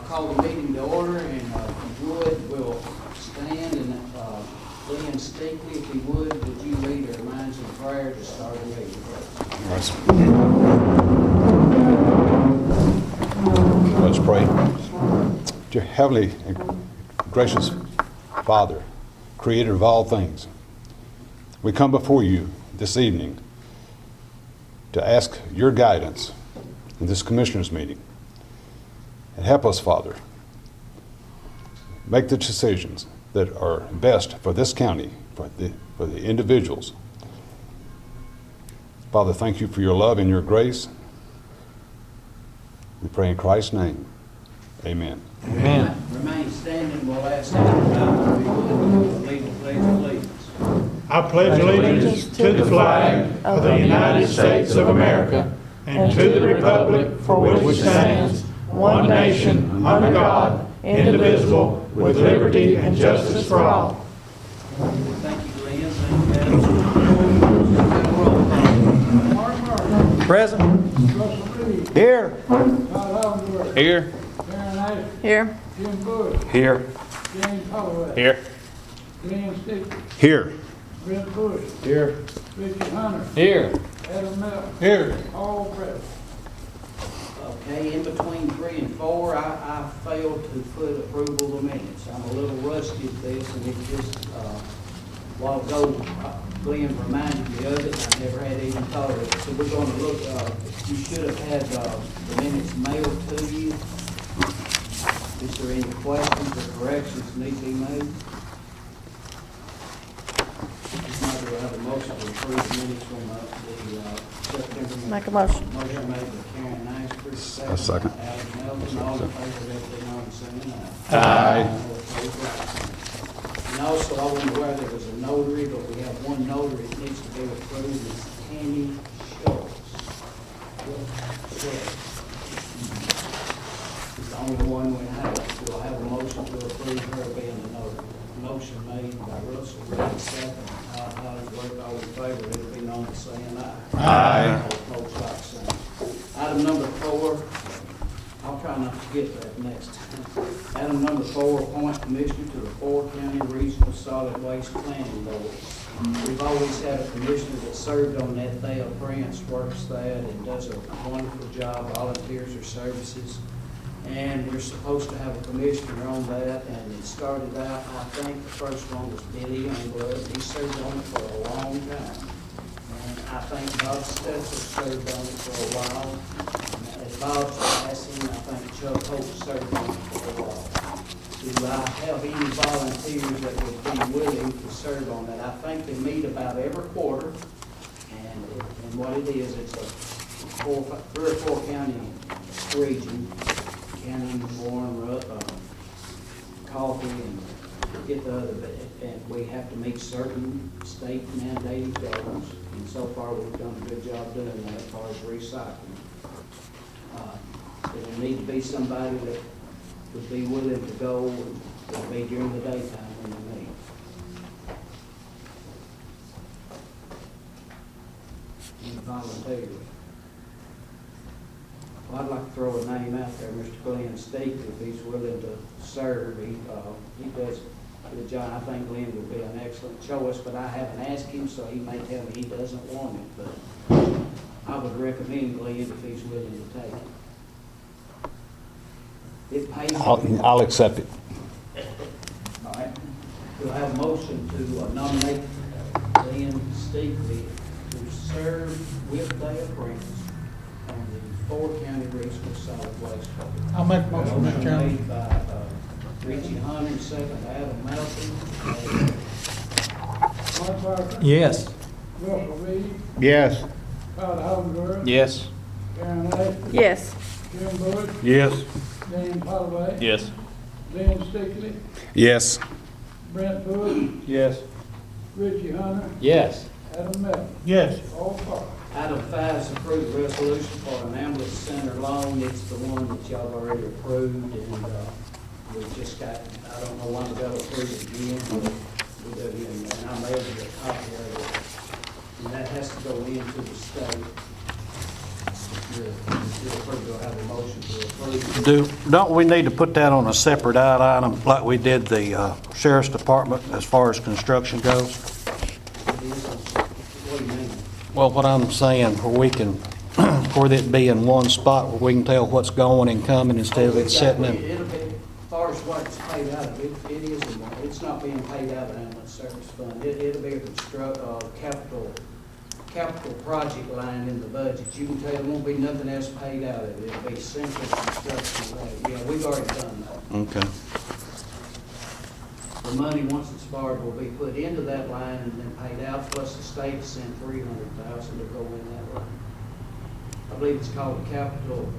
call the meeting to order, and if you would, we'll stand, and Glenn Steakley, if you would you lead our minds in prayer to start the meeting? Let's pray. Dear Heavenly and gracious Father, Creator of all things, we come before you this evening to ask your guidance in this commissioners meeting. And help us, Father, make the decisions that are best for this county, for the individuals. Father, thank you for your love and your grace. We pray in Christ's name. Amen. Amen. Remain standing. We'll ask everybody to lead the pledge of allegiance. I pledge allegiance to the flag of the United States of America and to the republic for which it stands, one nation, under God, indivisible, with liberty and justice for all. Thank you, Glenn. Thank you, Present. Here. Here. Here. Jim Bush. Here. James Holloway. Here. Glenn Steakley. Here. Brent Bush. Here. Richard Hunter. Here. Adam Melton. Here. All present. Okay, in between 3 and 4, I failed to put approval of minutes. I'm a little rusty at this, and it just, a while ago, Glenn reminded me of it, and I never had even thought of it. So we're going to look, you should have had the minutes mailed to you. Is there any questions or corrections need to be made? If not, we'll have a motion to approve the minutes from the September. Make a motion. Motion made by Karen Niceford, A second. Adam Melton, all in favor, let it be known, saying aye. Aye. All opposed, like. And also, I wasn't aware there was a notary, but we have one notary that needs to be approved, it's Tammy Schultz. It's the only one we have. We'll have a motion to approve her being the notary. Motion made by Russell, Reed, second. All in favor, let it be known as saying aye. Aye. All opposed, like sign. Item number 4, I'll try not to forget that next time. Item number 4, appoint commissioner to the 4 County Regional Solid Waste Planning Board. We've always had a commissioner that served on that. Thea Prince works that and does a wonderful job, volunteers her services. And we're supposed to have a commissioner on that, and it started out, I think the first one was Billy Youngblood. He served on it for a long time. And I think Bob Stetzer served on it for a while. And as Bob's passing, I think Chuck Hope served on it for a while. Do I have any volunteers that would be willing to serve on that? I think they meet about every quarter. And what it is, it's a 3 or 4 county region. Cannon, Warren, Coffee, and get the other, and we have to meet certain state mandated goals, and so far we've done a good job doing that as far as recycling. There would need to be somebody that would be willing to go, and would be during the daytime when we meet. Any volunteers? Well, I'd like to throw a name out there, Mr. Glenn Steakley, if he's willing to serve. He does a good job. I think Glenn would be an excellent choice, but I haven't asked him, so he may tell me he doesn't want it. But I would recommend Glenn if he's willing to take it. It pays. I'll accept it. All right. We'll have a motion to nominate Glenn Steakley to serve with Thea Prince on the 4 County Regional Solid Waste Board. I'll make a motion, Mr. Chairman. Made by Richie Hunter, second by Adam Melton. Mark Parker. Yes. Russell Reed. Yes. Todd Holmgren. Yes. Karen Niceford. Yes. Jim Bush. Yes. James Holloway. Yes. Glenn Steakley. Yes. Brent Bush. Yes. Richie Hunter. Yes. Adam Melton. Yes. All five. Item 5 is approved resolution for an ambulance center loan. It's the one that y'all already approved, and we just got, I don't know when we got approved again, but we do, and I mailed you a copy of it. And that has to go into the state. We'll have a motion to approve. Don't we need to put that on a separate item like we did the sheriff's department as far as construction goes? What do you mean? Well, what I'm saying, where we can, where it be in one spot where we can tell what's going and coming instead of it sitting in. It'll be, as far as what's paid out of, it isn't, it's not being paid out of the ambulance service fund. It'll be a capital project line in the budget. You can tell there won't be nothing else paid out of it. It'll be simple construction. Yeah, we've already done that. Okay. The money, once it's borrowed, will be put into that line and then paid out, plus the state sent $300,000 to go in that line. I believe it's called a capital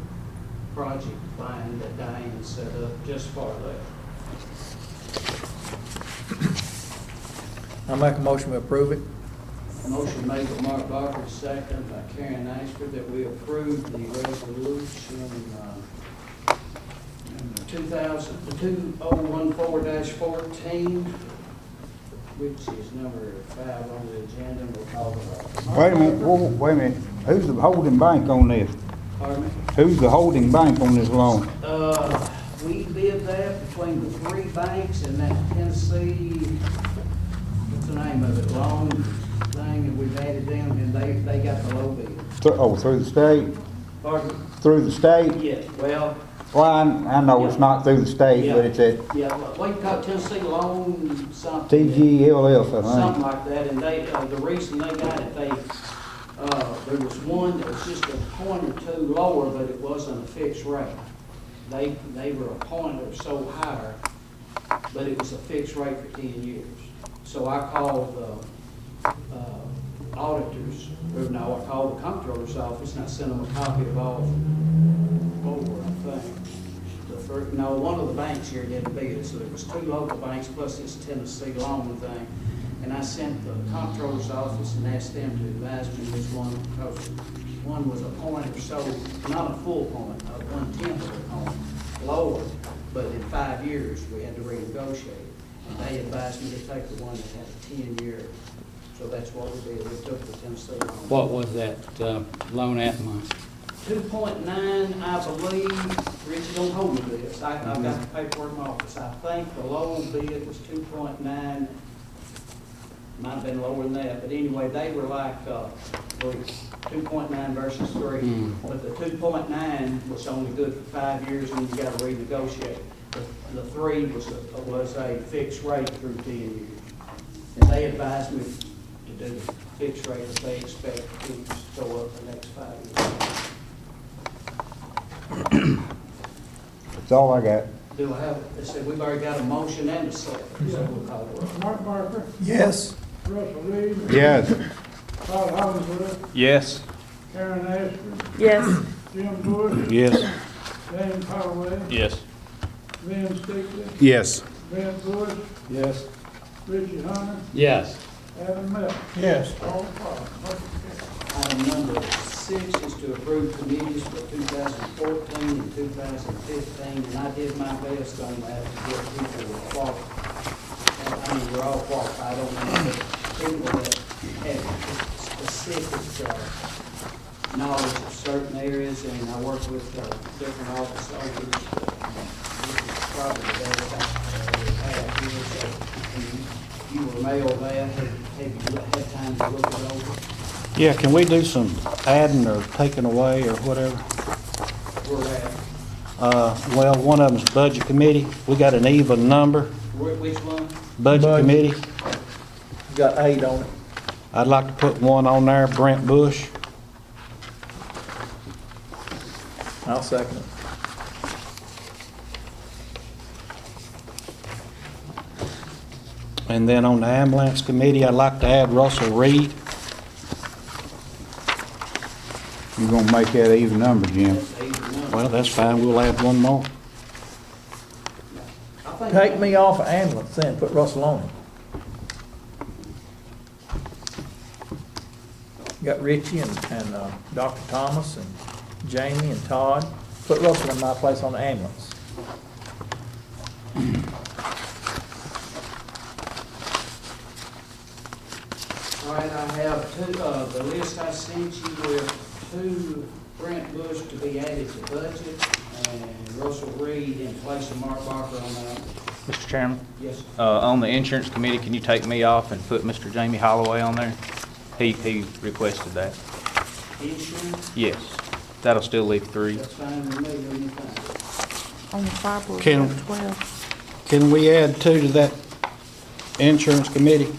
project line that Diane set up just for that. I'll make a motion to approve it. Motion made by Mark Barker, second by Karen Ashford, that we approve the resolution 2014-14, which is number 5 on the agenda, and we'll call it. Wait a minute, wait a minute. Who's the holding bank on this? Pardon me? Who's the holding bank on this loan? We bid that between the 3 banks and that Tennessee, what's the name of it, loan thing, and we've added them, and they got the low bid. Through the state? Pardon? Through the state? Yeah, well. Well, I know it's not through the state, but it's at Yeah, what you call Tennessee loan something. TGLF, I Something think. like that, and they, the reason they got it, there was one that was just a point or two lower, but it wasn't a fixed rate. They were a point or so higher, but it was a fixed rate for 10 years. So I called the auditors, or no, I called the comptroller's office and I sent them a copy of all four, I think. No, one of the banks here didn't bid, so it was 2 local banks plus this Tennessee loan thing. And I sent the comptroller's office and asked them to advise me which one, because one was a point or so, not a full point, 1/10 of a point, lower, but in 5 years we had to renegotiate. And they advised me to take the one that had a 10-year. So that's what we did. We took the Tennessee loan. What was that loan at, Mike? 2.9, I believe. Richie, don't hold me to this. I've got the paperwork in my office. I think the low bid was 2.9. Might have been lower than that, but anyway, they were like 2.9 versus 3. But the 2.9 was only good for 5 years, and you got to renegotiate. The 3 was a fixed rate through 10 years, and they advised me to do the fixed rate that they expect to go up the next 5 years. That's all I got. Do I have? They said we've already got a motion and a second, so we'll call it. Mark Barker, Yes. Russell Reed, Yes. Todd Hollingsworth, Yes. Karen Ashford, Yes. Jim Bush, Yes. James Holloway, Yes. Lynn Stickley, Yes. Brent Bush, Yes. Richie Hunter, Yes. Adam Miller. Yes. All five. Item number 6 is to approve committees for 2014 and 2015, and I did my best on that to get people who are qualified. I mean, we're all qualified, I don't know, but people that have specific knowledge of certain areas, and I work with different office owners. This is probably the best I have here, so you were mailed that. Have you had time to look it over? Yeah, can we do some adding or taking away or whatever? Where at? Well, one of them's budget committee. We got an even number. Which one? Budget committee. Got 8 on it. I'd like to put one on there, Brent Bush. I'll second it. And then on the ambulance committee, I'd like to add Russell Reed. You're gonna make that even number, Jim. That's 8 or 9. Well, that's fine. We'll add one more. I think Take me off of ambulance then, put Russell on it. Got Richie and Dr. Thomas and Jamie and Todd. Put Russell in my place on the ambulance. All right, I have the list I sent you with 2 Brent Bush to be added to budget, and Russell Reed in place of Mark Barker on that. Mr. Chairman, Yes, on the insurance committee, can you take me off and put Mr. Jamie Holloway on there? He requested that. insurance, Yes, that'll still leave 3. that's fine with me, anything. On the fire board, Can- we have 12. Can we add 2 to that insurance committee?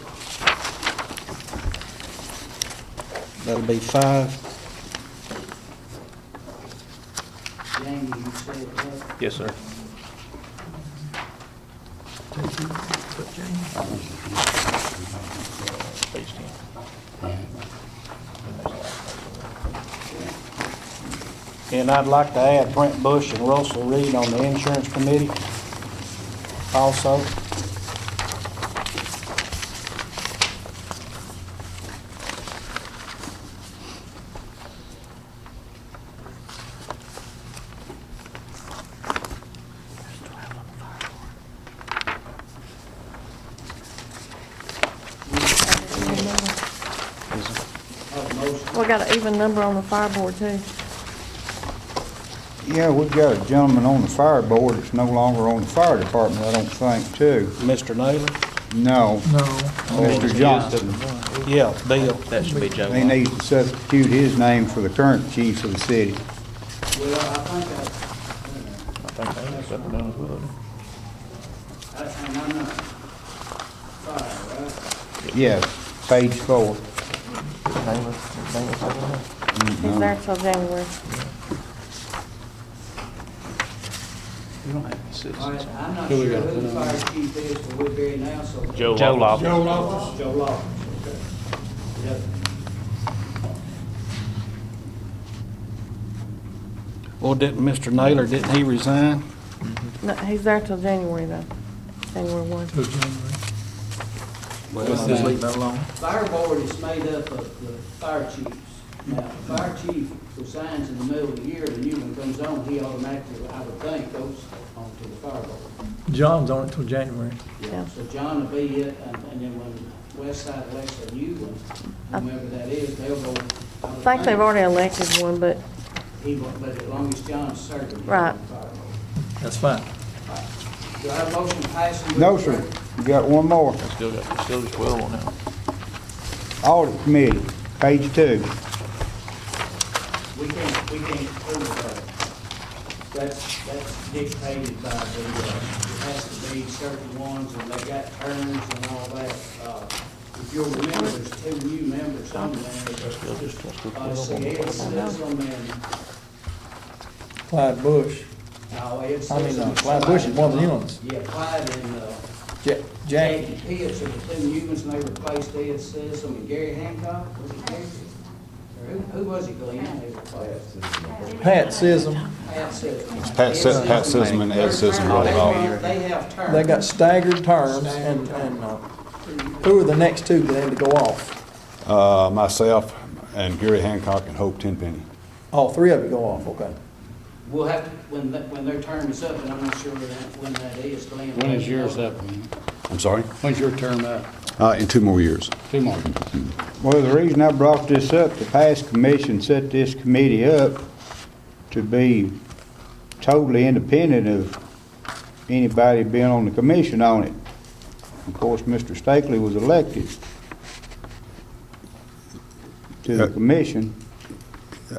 That'll be 5. Jamie, you said that. Yes, sir. Page 10. And I'd like to add Brent Bush and Russell Reed on the insurance committee also. Have a motion. We got an even number on the fire board too. Yeah, we've got a gentleman on the fire board that's no longer on the fire department, I don't think, too. Mr. Naylor? No, No. Mr. Johnson. Yeah, Bill. That should be Joe. He needs to substitute his name for the current chief of the city. Well, I think and I'm not fire, right? Yes, page 4. He's there till January. We don't have any All citizens. right, I'm not sure who the fire chief is for Woodbury now, so. Joe Loftus. Joe Loftus. Joe Loftus, okay. Yep. Well, didn't Mr. Naylor, didn't he resign? No, he's there till January though. January 1. Till January. Well, Just leave that alone. Fire board is made up of the fire chiefs. Now, if the fire chief resigns in the middle of the year, the new one comes on, he automatically, I would think, goes on to the fire board. John's on it till January. Yeah. So John will be it, and then when Westside elects a new one, whomever that is, they'll go. I think they've already elected one, but He won't, but as long as John's serving, he'll be Right. on the fire board. That's fine. Do I have a motion passing? No, sir, you got one more. Still got 12 on that. Audit committee, page 2. We can't approve that. That's dictated by the, it has to be certain ones, and they got terms and all that. If you'll remember, there's 2 new members on there. See, Ed says on there, Clyde Bush. no, Ed says. I mean, on Clyde Bush is one of the new Clyde. ones. Yeah, Clyde and, Jackie. Jackie Pitts are the 2 new ones, and they replaced Ed says, Gary Hancock, was it Gary? Or who was it, Glenn? They replaced. Pat Sism. Pat Sism. Pat Sism and Ed Sism really all. They have terms. They got staggered terms, and who are the next 2 that need to go off? Myself and Gary Hancock and Hope Tenpenny. All 3 of you go off, okay. We'll have to, when their term is up, and I'm not sure when that is, Glenn. When is yours up? I'm sorry? When's your term up? In 2 more years. 2 more. Well, the reason I brought this up, the past commission set this committee up to be totally independent of anybody being on the commission on it. Of course, Mr. Stakely was elected to the commission.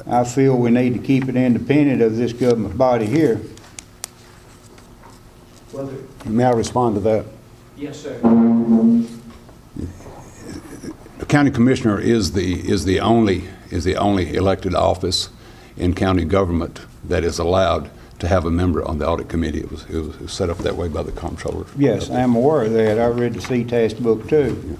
I feel we need to keep it independent of this government body here. Whether, May I respond to that? yes, sir. The county commissioner is the only elected office in county government that is allowed to have a member on the audit committee. It was set up that way by the comptroller. Yes, I'm aware of that. I read the CTAS book too.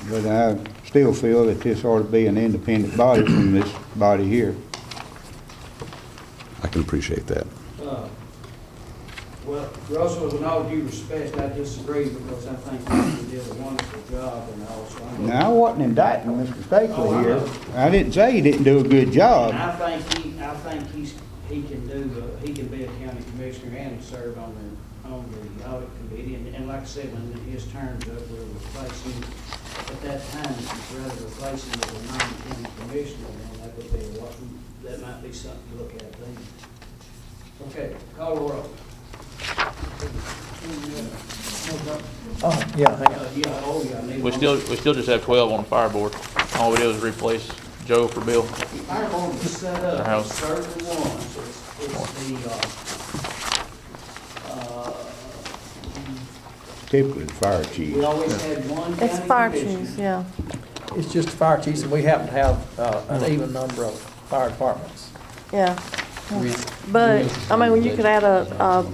But I still feel that this ought to be an independent body from this body here. I can appreciate that. Well, Russell, with all due respect, I disagree because I think he did a wonderful job and also. Now, I wasn't indicting Mr. Stakely here. I didn't say he didn't do a good job. And I think he can be a county commissioner and serve on the audit committee. And like I said, when his term's up, we'll replace him. At that time, if you'd rather replace him with a non-county commissioner, then that would be, that might be something to look at then. Okay, call the roll. Oh, yeah, hang on. Yeah, I need We one. still just have 12 on the fire board. All we did was replace Joe for Bill. Fire board was set up, House. certain ones, Typically, the fire we chief. always had one It's county fire commissioner. chiefs, yeah. It's just fire chiefs, and we happen to have an even number of fire departments. Yeah. But, I mean, you could add a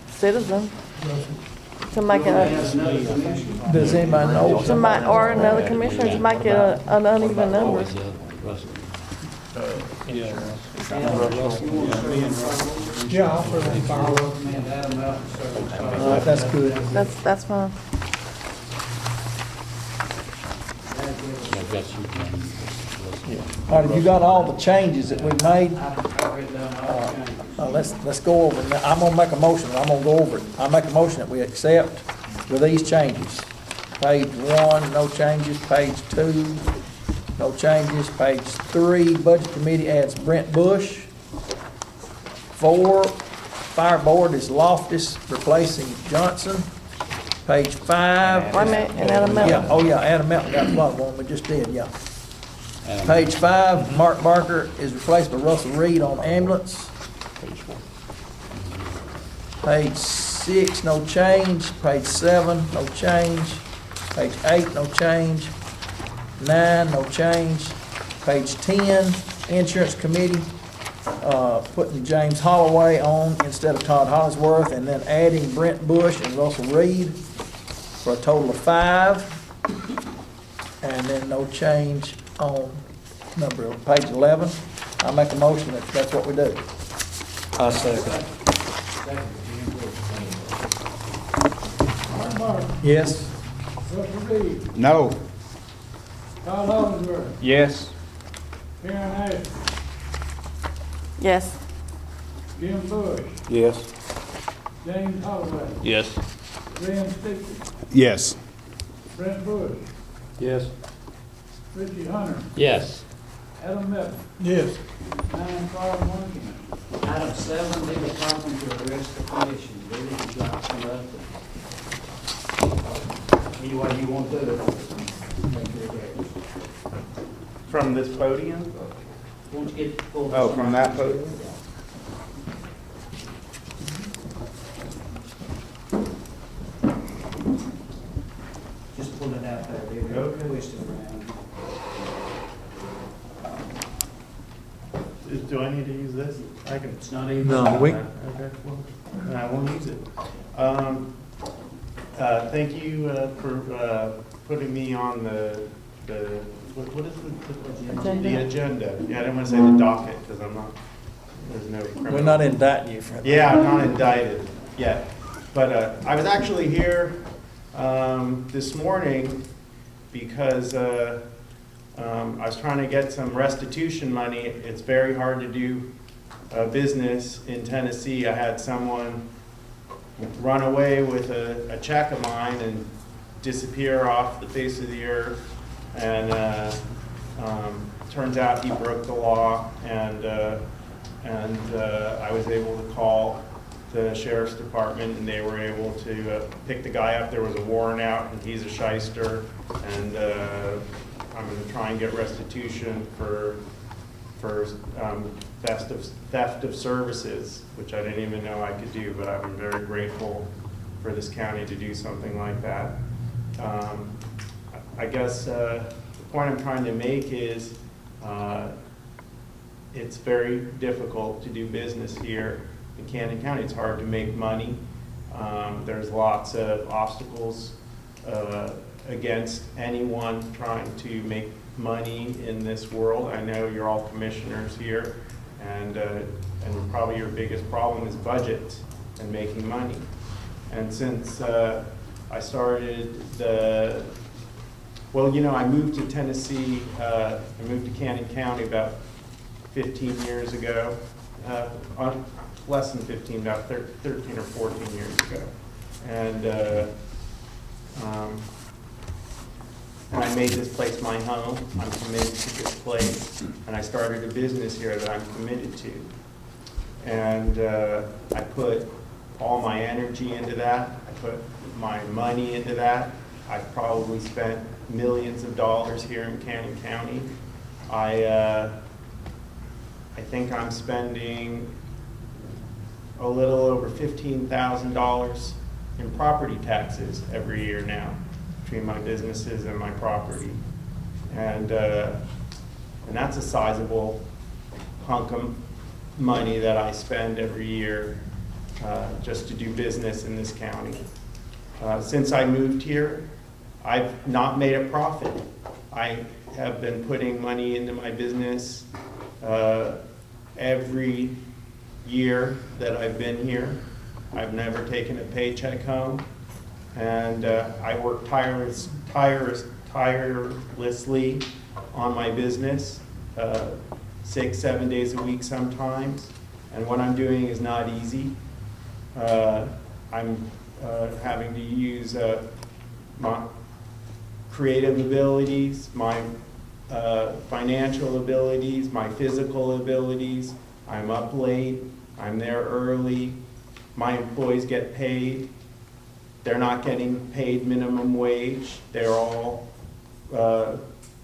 citizen to make We'll it, have another commissioner. Does anybody know? somebody, or another commissioner to make it an uneven number. You want to serve on the fire board? Yeah, I'll put it on fire. I'll recommend Adam Melton serve on the fire All board. right, that's good. That's fine. I've got you, Jane. All right, you got all the changes that we made? I've written down all the changes. Let's go over it. Now, I'm gonna make a motion, I'm gonna go over it. I make a motion that we accept with these changes. Page 1, no changes. Page 2, no changes. Page 3, Budget Committee adds Brent Bush. 4, Fire Board is Loftus replacing Johnson. Page 5. Wait a minute, and Adam Melton. Yeah, oh yeah, Adam Melton got the one we just did, yeah. Adam. Page 5, Mark Barker is replaced by Russell Reed on ambulance. Page 6, no change. Page 7, no change. Page 8, no change. 9, no change. Page 10, Insurance Committee, putting James Holloway on instead of Todd Hollingsworth, and then adding Brent Bush and Russell Reed for a total of 5. And then no change on number, page 11. I make a motion that that's what we do. I second. Mark Martin, Yes? Russell Reed, No. Todd Hollingsworth, Yes. Karen Ashby, Yes. Jim Bush, Yes. James Holloway, Yes. Glenn Stickley, Yes. Brent Bush, Yes. Richie Hunter, Yes. Adam Melton, Yes. 9 fire, 1 commissioner. Item 7, legal department to arrest the commission. Billy, would you like to come up? Any way you want to do it. Make your address. From this podium? Once you get full. Oh, from that podium? Just pull it out there, baby. Okay. Twist it around. Do I need to use this? I can. It's not even. No, we, Okay, well, I won't use it. Thank you for putting me on the what is the agenda? Yeah, I didn't want to say the docket because I'm not, there's no criminal. we're not indicting you for that. Yeah, I'm not indicted yet. But I was actually here this morning because I was trying to get some restitution money. It's very hard to do business in Tennessee. I had someone run away with a check of mine and disappear off the face of the earth. And turns out he broke the law, and I was able to call the sheriff's department, and they were able to pick the guy up. There was a warrant out, and he's a shyster, and I'm going to try and get restitution for theft of services, which I didn't even know I could do, but I'm very grateful for this county to do something like that. I guess the point I'm trying to make is it's very difficult to do business here in Cannon County. It's hard to make money. There's lots of obstacles against anyone trying to make money in this world. I know you're all commissioners here, and probably your biggest problem is budget and making money. And since I started I moved to Tennessee, I moved to Cannon County about 15 years ago, less than 15, about 13 or 14 years ago. And and I made this place my home. I'm committed to this place, and I started a business here that I'm committed to. And I put all my energy into that. I put my money into that. I've probably spent millions of dollars here in Cannon County. I think I'm spending a little over $15,000 in property taxes every year now between my businesses and my property. And that's a sizable hunk of money that I spend every year just to do business in this county. Since I moved here, I've not made a profit. I have been putting money into my business every year that I've been here. I've never taken a paycheck home, and I work tirelessly on my business, 6-7 days a week sometimes, and what I'm doing is not easy. I'm having to use my creative abilities, my financial abilities, my physical abilities. I'm up late, I'm there early, my employees get paid. They're not getting paid minimum wage. They're all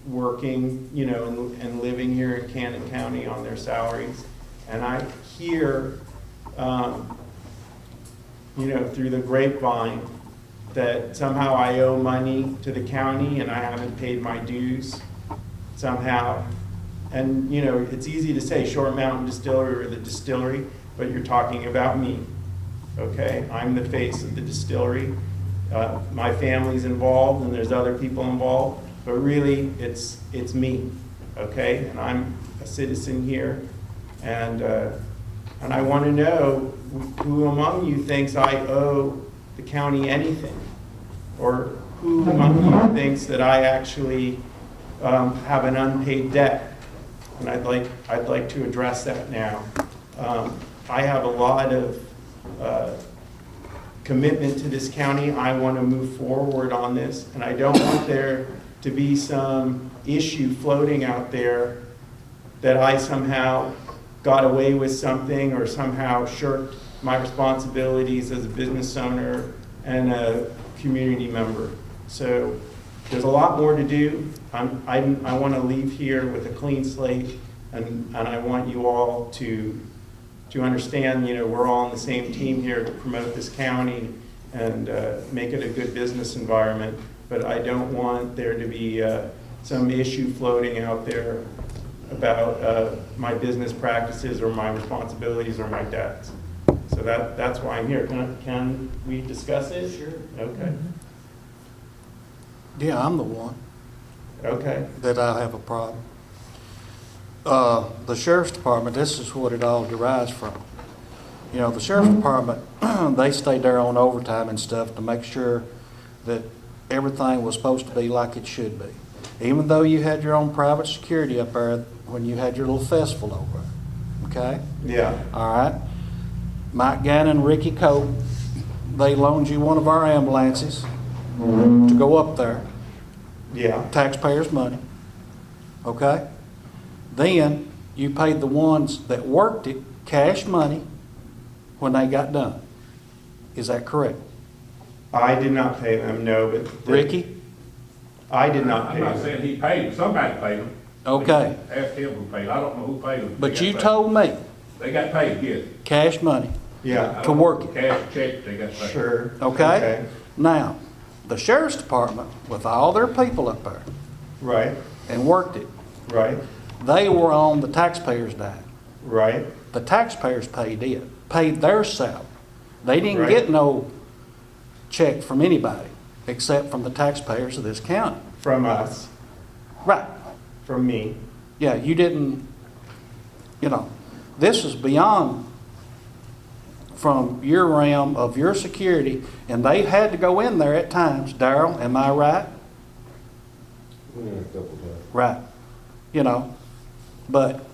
working, you know, and living here in Cannon County on their salaries. And I hear, you know, through the grapevine that somehow I owe money to the county and I haven't paid my dues somehow. And, you know, it's easy to say Short Mountain Distillery or the distillery, but you're talking about me, okay? I'm the face of the distillery. My family's involved and there's other people involved, but really it's me, okay? And I'm a citizen here, and I want to know who among you thinks I owe the county anything, or who among you thinks that I actually have an unpaid debt. And I'd like to address that now. I have a lot of commitment to this county. I want to move forward on this, and I don't want there to be some issue floating out there that I somehow got away with something or somehow shirked my responsibilities as a business owner and a community member. So there's a lot more to do. I want to leave here with a clean slate, and I want you all to understand, you know, we're all on the same team here to promote this county and make it a good business environment. But I don't want there to be some issue floating out there about my business practices or my responsibilities or my debts. So that's why I'm here. Can we discuss it? Sure. Okay. Yeah, I'm the one Okay. that I have a problem. The sheriff's department, this is what it all derives from. You know, the sheriff's department, they stayed there on overtime and stuff to make sure that everything was supposed to be like it should be. Even though you had your own private security up there when you had your little festival over there, okay? Yeah. All right. Mike Gannon and Ricky Cope, they loaned you one of our ambulances to go up there. Yeah. Taxpayers' money, okay? Then you paid the ones that worked it cash money when they got done. Is that correct? I did not pay them, no, but. Ricky? I did not pay I'm not them. saying he paid them, somebody paid them. Okay. Ask him who paid, I don't know who paid them. But you told me They got paid, yes. cash money Yeah. to work it, Cash check, they got paid. Sure. okay? Now, the sheriff's department, with all their people up there Right, and worked it, right, they were on the taxpayers' dime. right. The taxpayers paid their salary. They didn't Right. get no check from anybody except from the taxpayers of this county. From us, Right. from me. Yeah, you didn't, you know, this is beyond from your realm of your security, and they had to go in there at times. Darrell, am I right? Yeah, a couple times. Right. You know, but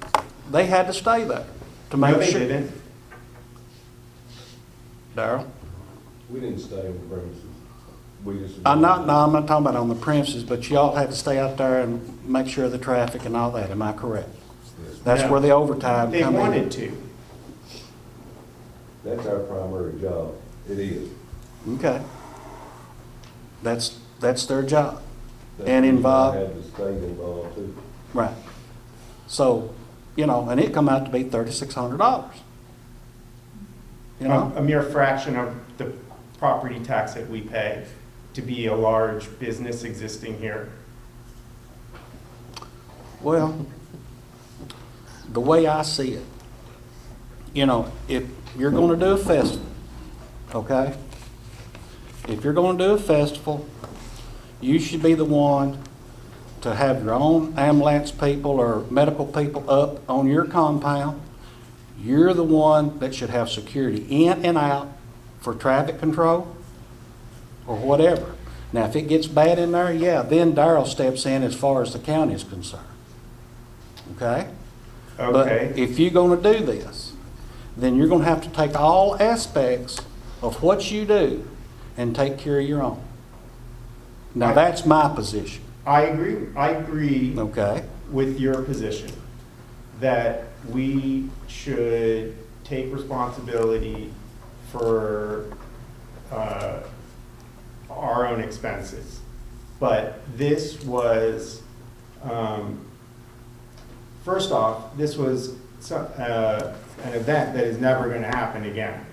they had to stay there to No, make they sure. didn't. Darrell? We didn't stay on the premises. we just. I'm not talking about on the premises, but y'all have to stay out there and make sure of the traffic and all that, am I correct? That's No. where the overtime They come in. wanted to. That's our primary job. It is. Okay. That's their job. That's And the reason I involved- had the state involved too. Right. So, you know, and it come out to be $3,600. You know? A mere fraction of the property tax that we pay to be a large business existing here. Well, the way I see it, you know, if you're gonna do a festival, okay? If you're gonna do a festival, you should be the one to have your own ambulance people or medical people up on your compound. You're the one that should have security in and out for traffic control or whatever. Now, if it gets bad in there, yeah, then Darrell steps in as far as the county is concerned. Okay? But Okay, if you're gonna do this, then you're gonna have to take all aspects of what you do and take care of your own. Now, that's my position, I agree okay? with your position that we should take responsibility for our own expenses. But this was, first off, this was an event that is never going to happen again.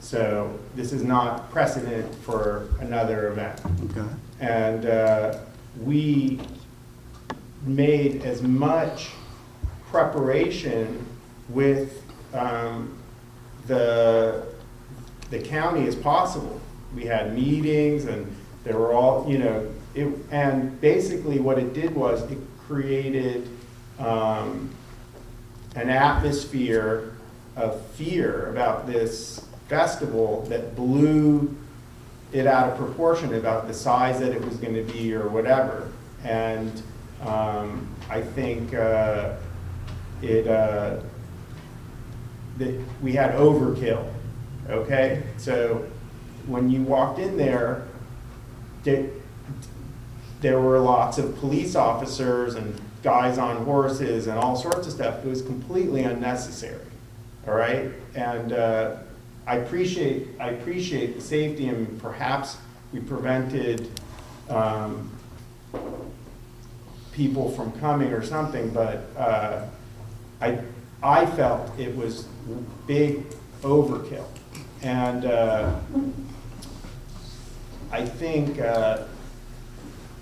So this is not precedent for another event. Okay. And we made as much preparation with the county as possible. We had meetings and there were all, you know, and basically what it did was it created an atmosphere of fear about this festival that blew it out of proportion about the size that it was going to be or whatever. And I think that we had overkill, okay? So when you walked in there, there were lots of police officers and guys on horses and all sorts of stuff. It was completely unnecessary, all right? And I appreciate the safety, and perhaps we prevented people from coming or something, but I felt it was big overkill. And I think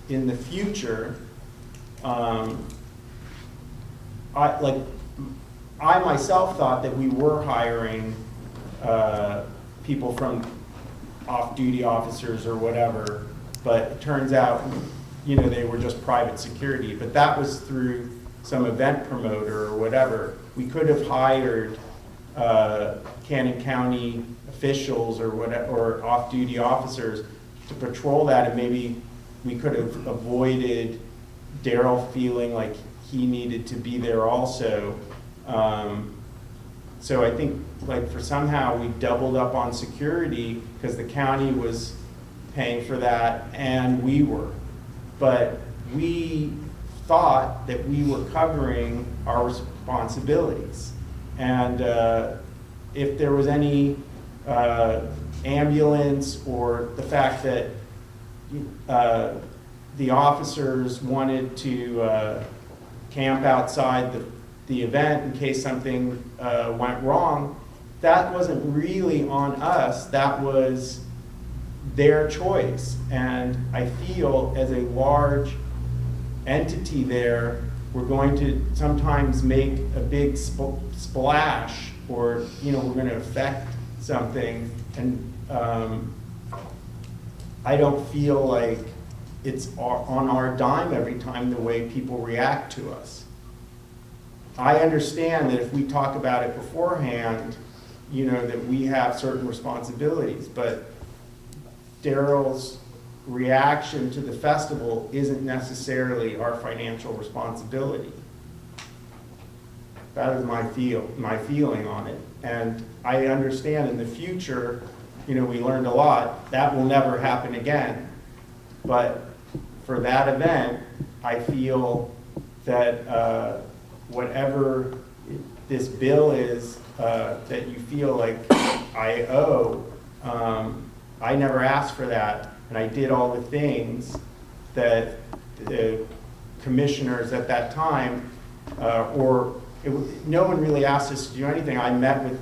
in the future, I myself thought that we were hiring people from off-duty officers or whatever, but it turns out, you know, they were just private security. But that was through some event promoter or whatever. We could have hired Cannon County officials or whatever, or off-duty officers to patrol that, and maybe we could have avoided Darrell feeling like he needed to be there also. So I think, like, for somehow we doubled up on security because the county was paying for that and we were. But we thought that we were covering our responsibilities. And if there was any ambulance or the fact that the officers wanted to camp outside the event in case something went wrong, that wasn't really on us. That was their choice. And I feel as a large entity there, we're going to sometimes make a big splash, or, you know, we're going to affect something. And I don't feel like it's on our dime every time the way people react to us. I understand that if we talk about it beforehand, you know, that we have certain responsibilities, but Darrell's reaction to the festival isn't necessarily our financial responsibility. That is my feeling on it. And I understand in the future, you know, we learned a lot. That will never happen again. But for that event, I feel that whatever this bill is that you feel like I owe, I never asked for that, and I did all the things that the commissioners at that time, no one really asked us to do anything. I met with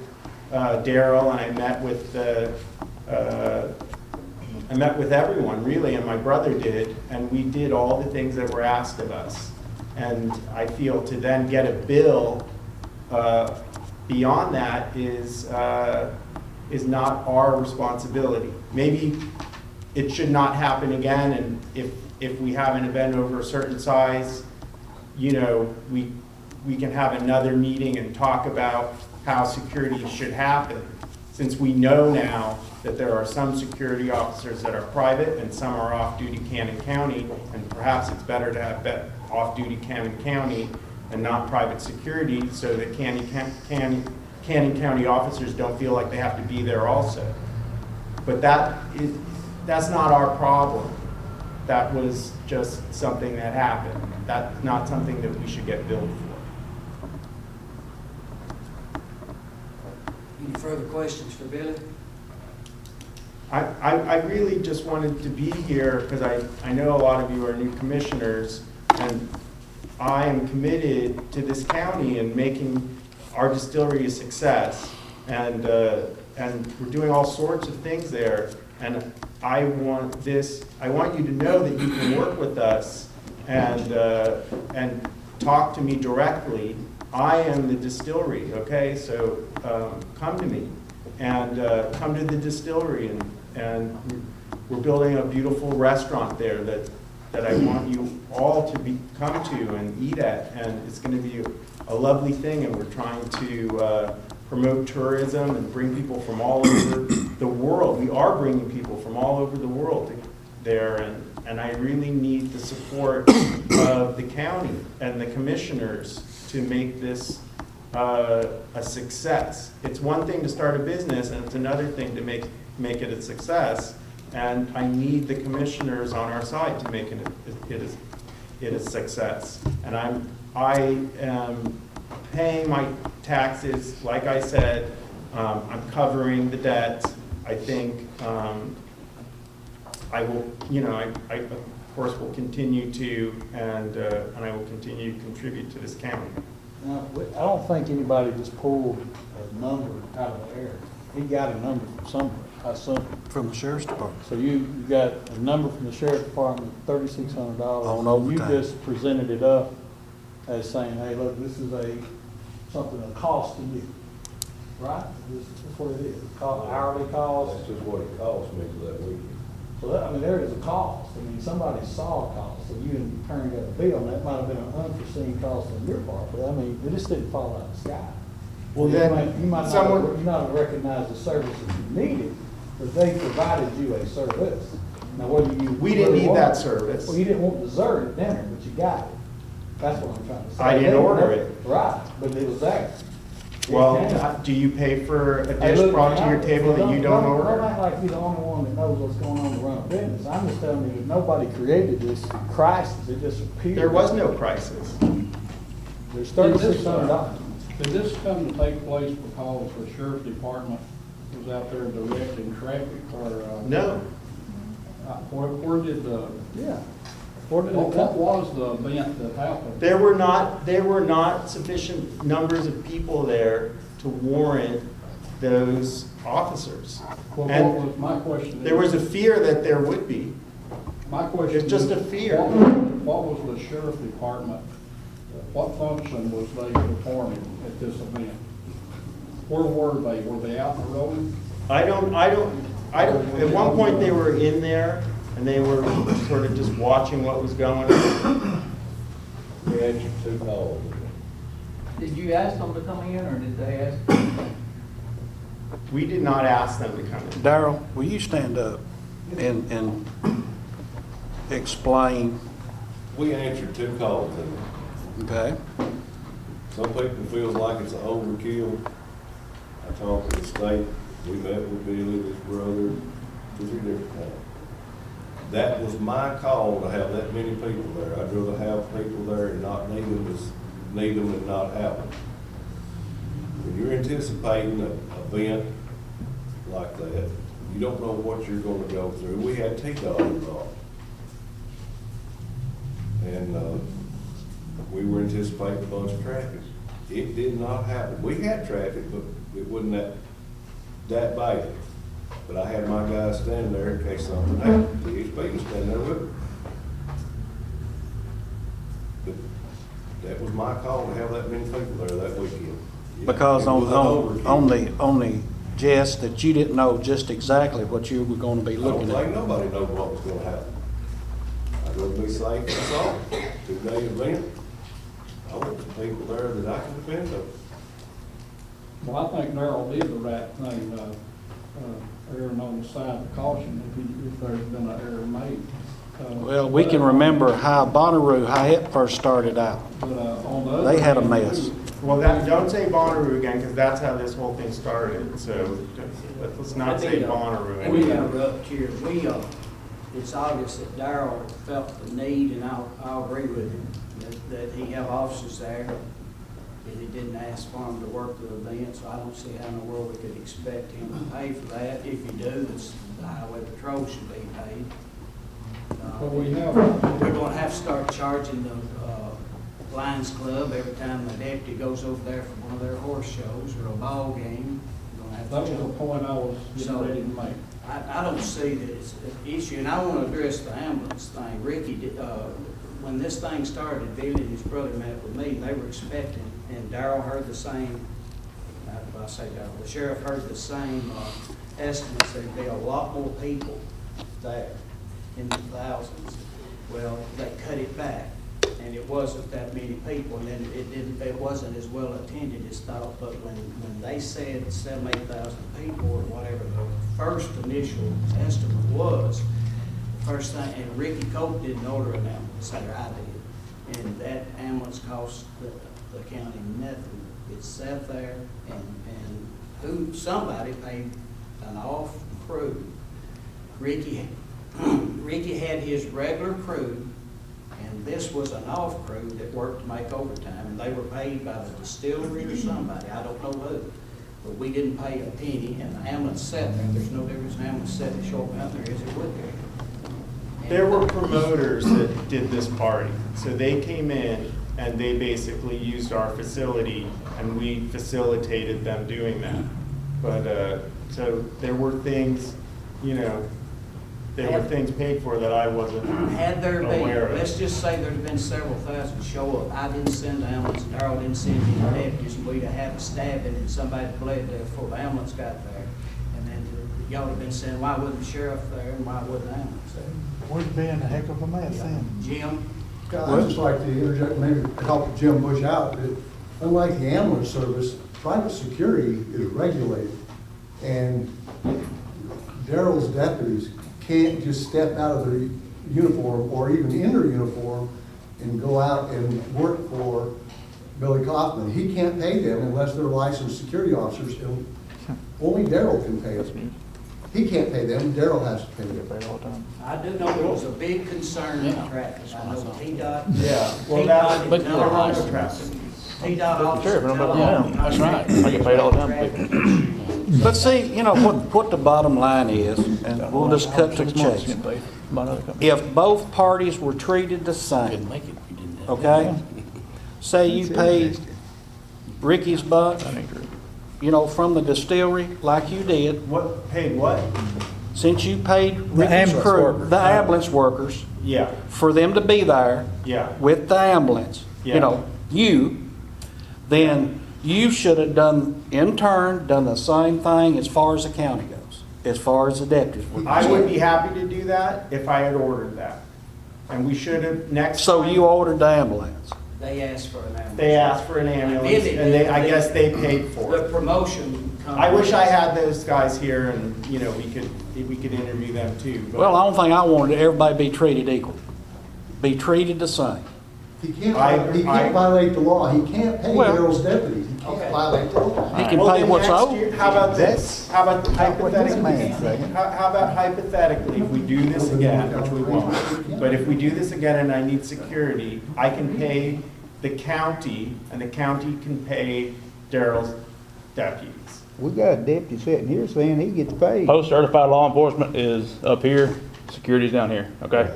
Daryl, and I met with everyone really, and my brother did, and we did all the things that were asked of us. And I feel to then get a bill beyond that is not our responsibility. Maybe it should not happen again, and if we have an event over a certain size, you know, we can have another meeting and talk about how security should happen, since we know now that there are some security officers that are private and some are off-duty Cannon County, and perhaps it's better to have off-duty Cannon County and not private security, so that Cannon County officers don't feel like they have to be there also. But that's not our problem. That was just something that happened. That's not something that we should get billed for. Any further questions for Billy? I really just wanted to be here because I know a lot of you are new commissioners, and I am committed to this county and making our distillery a success. And we're doing all sorts of things there. And I want you to know that you can work with us and talk to me directly. I am the distillery, okay? So come to me and come to the distillery, and we're building a beautiful restaurant there that I want you all to come to and eat at, and it's going to be a lovely thing, and we're trying to promote tourism and bring people from all over the world. We are bringing people from all over the world there, and I really need the support of the county and the commissioners to make this a success. It's one thing to start a business, and it's another thing to make it a success, and I need the commissioners on our side to make it a success. And I am paying my taxes, like I said. I'm covering the debt. I think I will, I of course will continue to, and I will continue to contribute to this county. Now, I don't think anybody just pulled a number out of the air. He got a number from somewhere, I assume. From the sheriff's department. So you got a number from the sheriff's department, $3,600. On overtime. You just presented it up as saying, hey, look, this is something that costs to you, right? That's what it is. Hourly cost. That's just what it cost me for that weekend. So there is a cost. I mean, somebody saw a cost, so you in turn got a bill, and that might have been an unforeseen cost on your part, but I mean, it just didn't fall out of the sky. Well, You might not recognize the service that you needed, but they provided you a service. Now, whether you We didn't need that service. Well, you didn't want dessert at dinner, but you got it. That's what I'm trying to say. I didn't order it. Right, but it was there. Well, do you pay for a dish brought to your table that you don't order? Don't act like you're the only one that knows what's going on to run a business. I'm just telling you that nobody created this crisis. It just appeared. There was no crisis. There's $3,600. Did this come to take place because the sheriff's department was out there directing traffic, or? No. Where did the? Yeah. What was the event that happened? There were not sufficient numbers of people there to warrant those officers. Well, And what was my question? there was a fear that there would be. My question It's just is, a fear. What was the sheriff's department, what function was they performing at this event? Where were they? Were they out in the road? I don't, at one point they were in there and they were sort of just watching what was going on. We answered 2 calls. Did you ask them to come in, or did they ask? We did not ask them to come in. Daryl, will you stand up and explain? We answered 2 calls. Okay. Some people feel like it's an overkill. I talked to the state. We met with Billy, his brother, 2 or 3 different times. That was my call to have that many people there. I'd rather have people there and not need them and not have them. When you're anticipating an event like that, you don't know what you're gonna go through. We had T-Dot involved. And, we were anticipating a bunch of traffic. It did not happen. We had traffic, but it wasn't that bad. But I had my guys standing there in case something happened. DHP was standing there with me. But that was my call to have that many people there that weekend. Because It was an overkill. on the gist that you didn't know just exactly what you were gonna be I don't looking think at. nobody knows what was gonna happen. I'd rather be safe than sorry. 2-day event. I want the people there that I can depend on. Well, I think Darrell did the right thing, erring on the side of caution if there's been an error made. Well, we can remember how Bonnaroo, how it first started out. But, on the other They had a hand, mess. Well, don't say Bonnaroo again, because that's how this whole thing started, so let's not say Bonnaroo We again. interrupt here. It's obvious that Darrell felt the need, and I'll agree with him, that he have officers there, and he didn't ask for them to work the event, so I don't see how in the world we could expect him to pay for that. If you do, the highway patrol should be paid. But we have. We're gonna have to start charging the Lions Club every time the deputy goes over there for one of their horse shows or a ball game. We're gonna have to That was charge. the point I was getting ready to make. I don't see that it's an issue, and I want to address the ambulance thing. Ricky, when this thing started, Billy and his brother met with me, they were expecting, and Darrell heard the same, not if I say Darrell, the sheriff heard the same estimates, there'd be a lot more people there in the thousands. Well, they cut it back, and it wasn't that many people, and then it wasn't as well attended as thought, but when they said 7,000-8,000 people or whatever the first initial estimate was, the first thing, and Ricky Cope didn't order an ambulance, or I did, and that ambulance cost the county nothing. It sat there, and somebody paid an off crew. Ricky had his regular crew, and this was an off crew that worked to make overtime, and they were paid by the distillery or somebody, I don't know who. But we didn't pay a penny, and the ambulance sat there. There's no difference in ambulance sitting at Short Mountain there as it would be. There were promoters that did this party, so they came in and they basically used our facility, and we facilitated them doing that. But, so there were things, there were things paid for that I wasn't Had there been, aware of. let's just say there's been several thousand show up, I didn't send the ambulance, Darrell didn't send any deputies, and we'd have had a stabbing and somebody bled there before the ambulance got there. And then y'all have been saying, why wasn't the sheriff there and why wasn't the ambulance there? We'd be in a heck of a mess then. Jim? I'd just like to interject, maybe help Jim Bush out. That unlike the ambulance service, private security is regulated. And Darrell's deputies can't just step out of their uniform or even in their uniform and go out and work for Billy Kaufman. He can't pay them unless they're licensed security officers, and only Darrell can pay them. He can't pay them, Darrell has to pay them. I do know there was a big concern in traffic. I know T-Dot. Yeah, well, T-Dot but did you're not right. order traffic. T-Dot officer. Sure, but nobody- yeah, that's right. I get paid all the time. But see, what the bottom line is, and we'll just cut to the chase. If both parties were treated the same, Didn't make it. We didn't. okay? Say you paid Ricky's buck, from the distillery like you did. What, paid what? Since you paid Ricky's crew, the ambulance workers, Yeah, for them to be there yeah. with the ambulance, Yeah. then you should have done the same thing as far as the county goes, as far as the deputies were I would concerned. be happy to do that if I had ordered that. And we should have next So time. you ordered the ambulance. They asked for an ambulance. They asked for an ambulance, and I guess they paid for The it. promotion company. I wish I had those guys here, and, we could interview them too. But Well, the only thing I wanted, everybody be treated equal, be treated the same. He can't violate the law. He can't pay Well- Darrell's deputies. He can't Okay, violate the law. He can Well, pay then what's next owed. year, how about this? How about what this hypothetically? man's saying. How about hypothetically, if we do this again, which we won't, but if we do this again and I need security, I can pay the county, and the county can pay Daryl's deputies. We got a deputy sitting here saying he gets paid. Post-certified law enforcement is up here, security's down here, okay?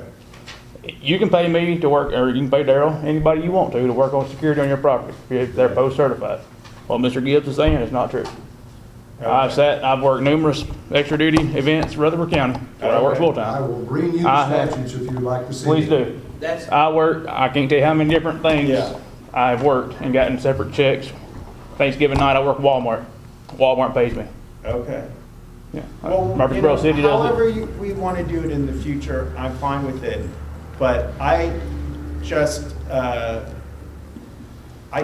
You can pay me to work, or you can pay Daryl, anybody you want to work on security on your property, if they're post-certified. What Mr. Gibbs is saying is not true. I've worked numerous extra duty events in Rutherford County, where I work Okay. I full-time. will bring you the I have- statutes if you'd like to see. Please them. do. That's, I can't tell you how many different things Yeah. I've worked and gotten separate checks. Thanksgiving night, I work Walmart. Walmart pays me. Okay. Yeah. Well, Murfreesboro City does it. however we want to do it in the future, I'm fine with it. But I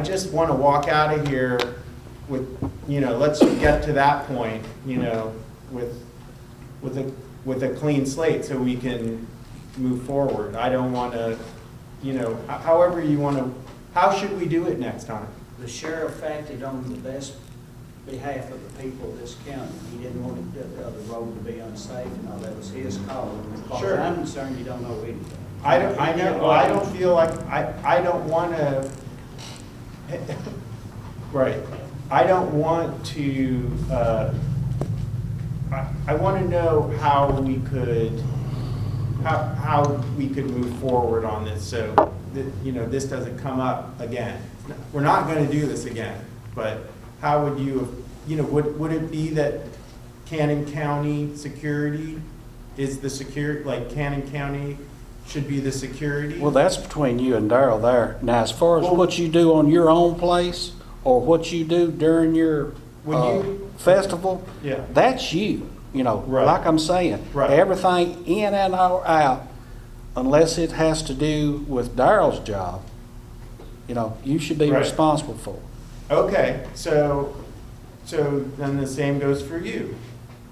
just want to walk out of here with, let's get to that point, with a clean slate so we can move forward. I don't want to, however you want to, how should we do it next time? the sheriff acted on the best behalf of the people of this county. He didn't want the road to be unsafe and all. That was his call. And as far Sure. as I'm concerned, you don't know anything. I don't feel like, I don't want to, right, I don't want to, I want to know how we could move forward on this so that, this doesn't come up again. We're not going to do this again, but how would you, would it be that Cannon County security is the like Cannon County should be the security? Well, that's between you and Darrell there. Now, as far as what you do on your own place or what you do during your festival, Yeah. that's you. Right. Like I'm saying, Right. everything in and out, unless it has to do with Darrell's job, you should be Right. responsible for. Okay, so then the same goes for you.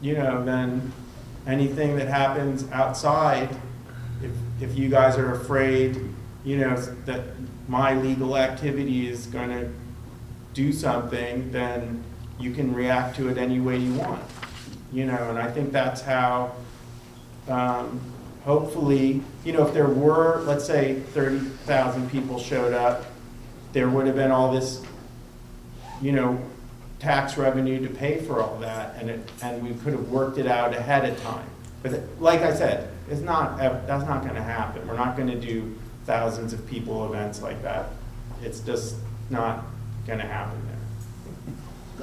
Then anything that happens outside, if you guys are afraid, that my legal activity is going to do something, then you can react to it any way you want. And I think that's how, hopefully, if there were, let's say 30,000 people showed up, there would have been all this, tax revenue to pay for all that, and we could have worked it out ahead of time. But like I said, that's not going to happen. We're not going to do thousands of people events like that. It's just not going to happen there.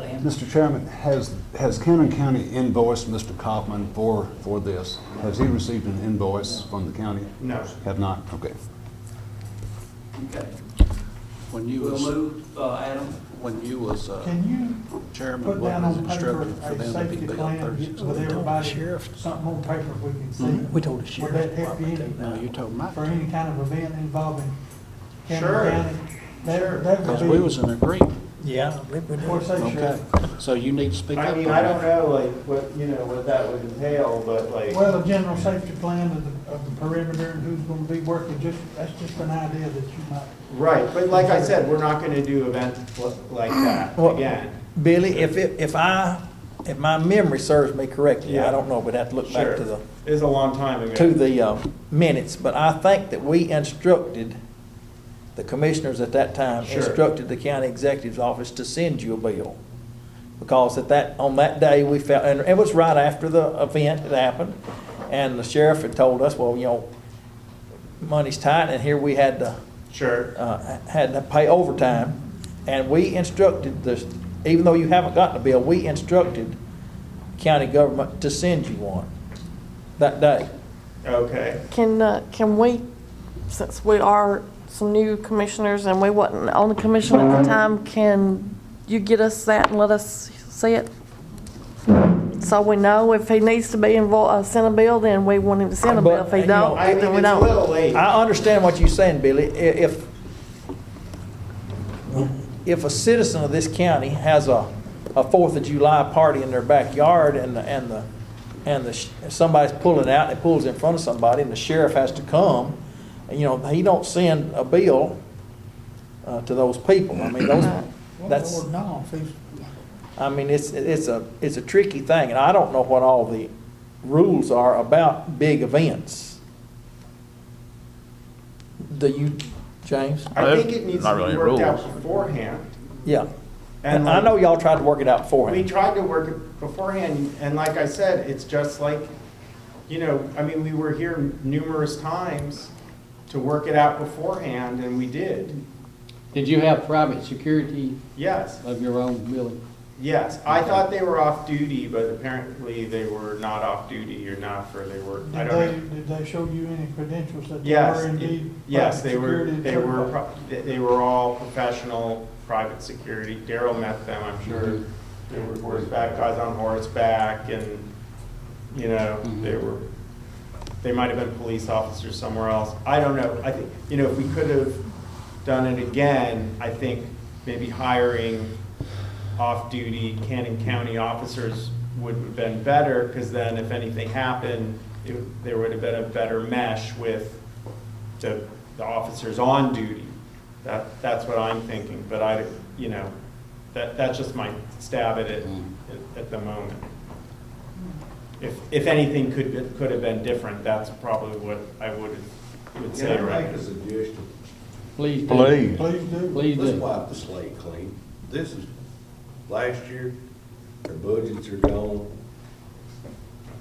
Glenn? Mr. Chairman, has Cannon County invoiced Mr. Kaufman for this? Has he received an invoice from the county? No. Have not? Okay. Okay. When you We'll was, move, Adam. when you was Can you chairman, put what down was on paper instructed for a them to be safety billed plan Thursday? with everybody, something on paper we can see? We told the Would sheriff that help you department that. No, you told Mike. for any kind of event involving Cannon Sure. County? That would Because be. we was in agreement. Yeah, I believe we Of course, they Okay, should. so you need to speak up. I mean, on I that. don't know, like, what that would entail, but like. Well, a general safety plan of the perimeter and who's gonna be working, that's just an idea that you might. Right, but like I said, we're not going to do events like that Well, again. Billy, if my memory serves me correctly, Yeah. I don't know, we'd have to look back Sure. to It was a long time ago. the minutes, but I think that we instructed, the commissioners at that time Sure. instructed the county executive's office to send you a bill. Because on that day, we felt, and it was right after the event had happened, and the sheriff had told us, well, money's tight, and here we had to Sure. had to pay overtime, and we instructed even though you haven't gotten a bill, we instructed county government to send you one that day. Okay. Can we, since we are some new commissioners and we wasn't on the commission at the time, can you get us that and let us see it? So we know if he needs to be involved, send a bill, then we want him to send a bill. If he don't, I mean, then we it's a don't. little late. I understand what you're saying, Billy. If a citizen of this county has a 4th of July party in their backyard and somebody's pulling out, and it pulls in front of somebody, and the sheriff has to come, he don't send a bill to those people. I mean, That's- No, if he's, I mean, it's a tricky thing, and I don't know what all the rules are about big events. Do you, James? I think it needs Not to really be worked out rules. beforehand. Yeah. And And I know y'all tried to work it out We beforehand. tried to work it beforehand, and like I said, it's just like, you know, I mean, we were here numerous times to work it out beforehand, and we did. Did you have private security Yes, of your own, Billy? yes. I thought they were off duty, but apparently they were not off duty enough, or they were, I don't know. did they show you any credentials that they Yes, were indeed? yes, private security they were all professional private security. Daryl met them, I'm sure. They were horseback guys on horseback, and, you know, they might have been police officers somewhere else. I don't know. I think, you know, if we could have done it again, I think maybe hiring off-duty Cannon County officers would have been better, because then if anything happened, there would have been a better mesh with the officers on duty. That's what I'm thinking, but you know, that's just my stab at it at the moment. If anything could have been different, that's probably what I would say Can I right make now. a suggestion? Please do. Please. Please do. Please Let's do. wipe the slate clean. This is, last year, their budgets are gone.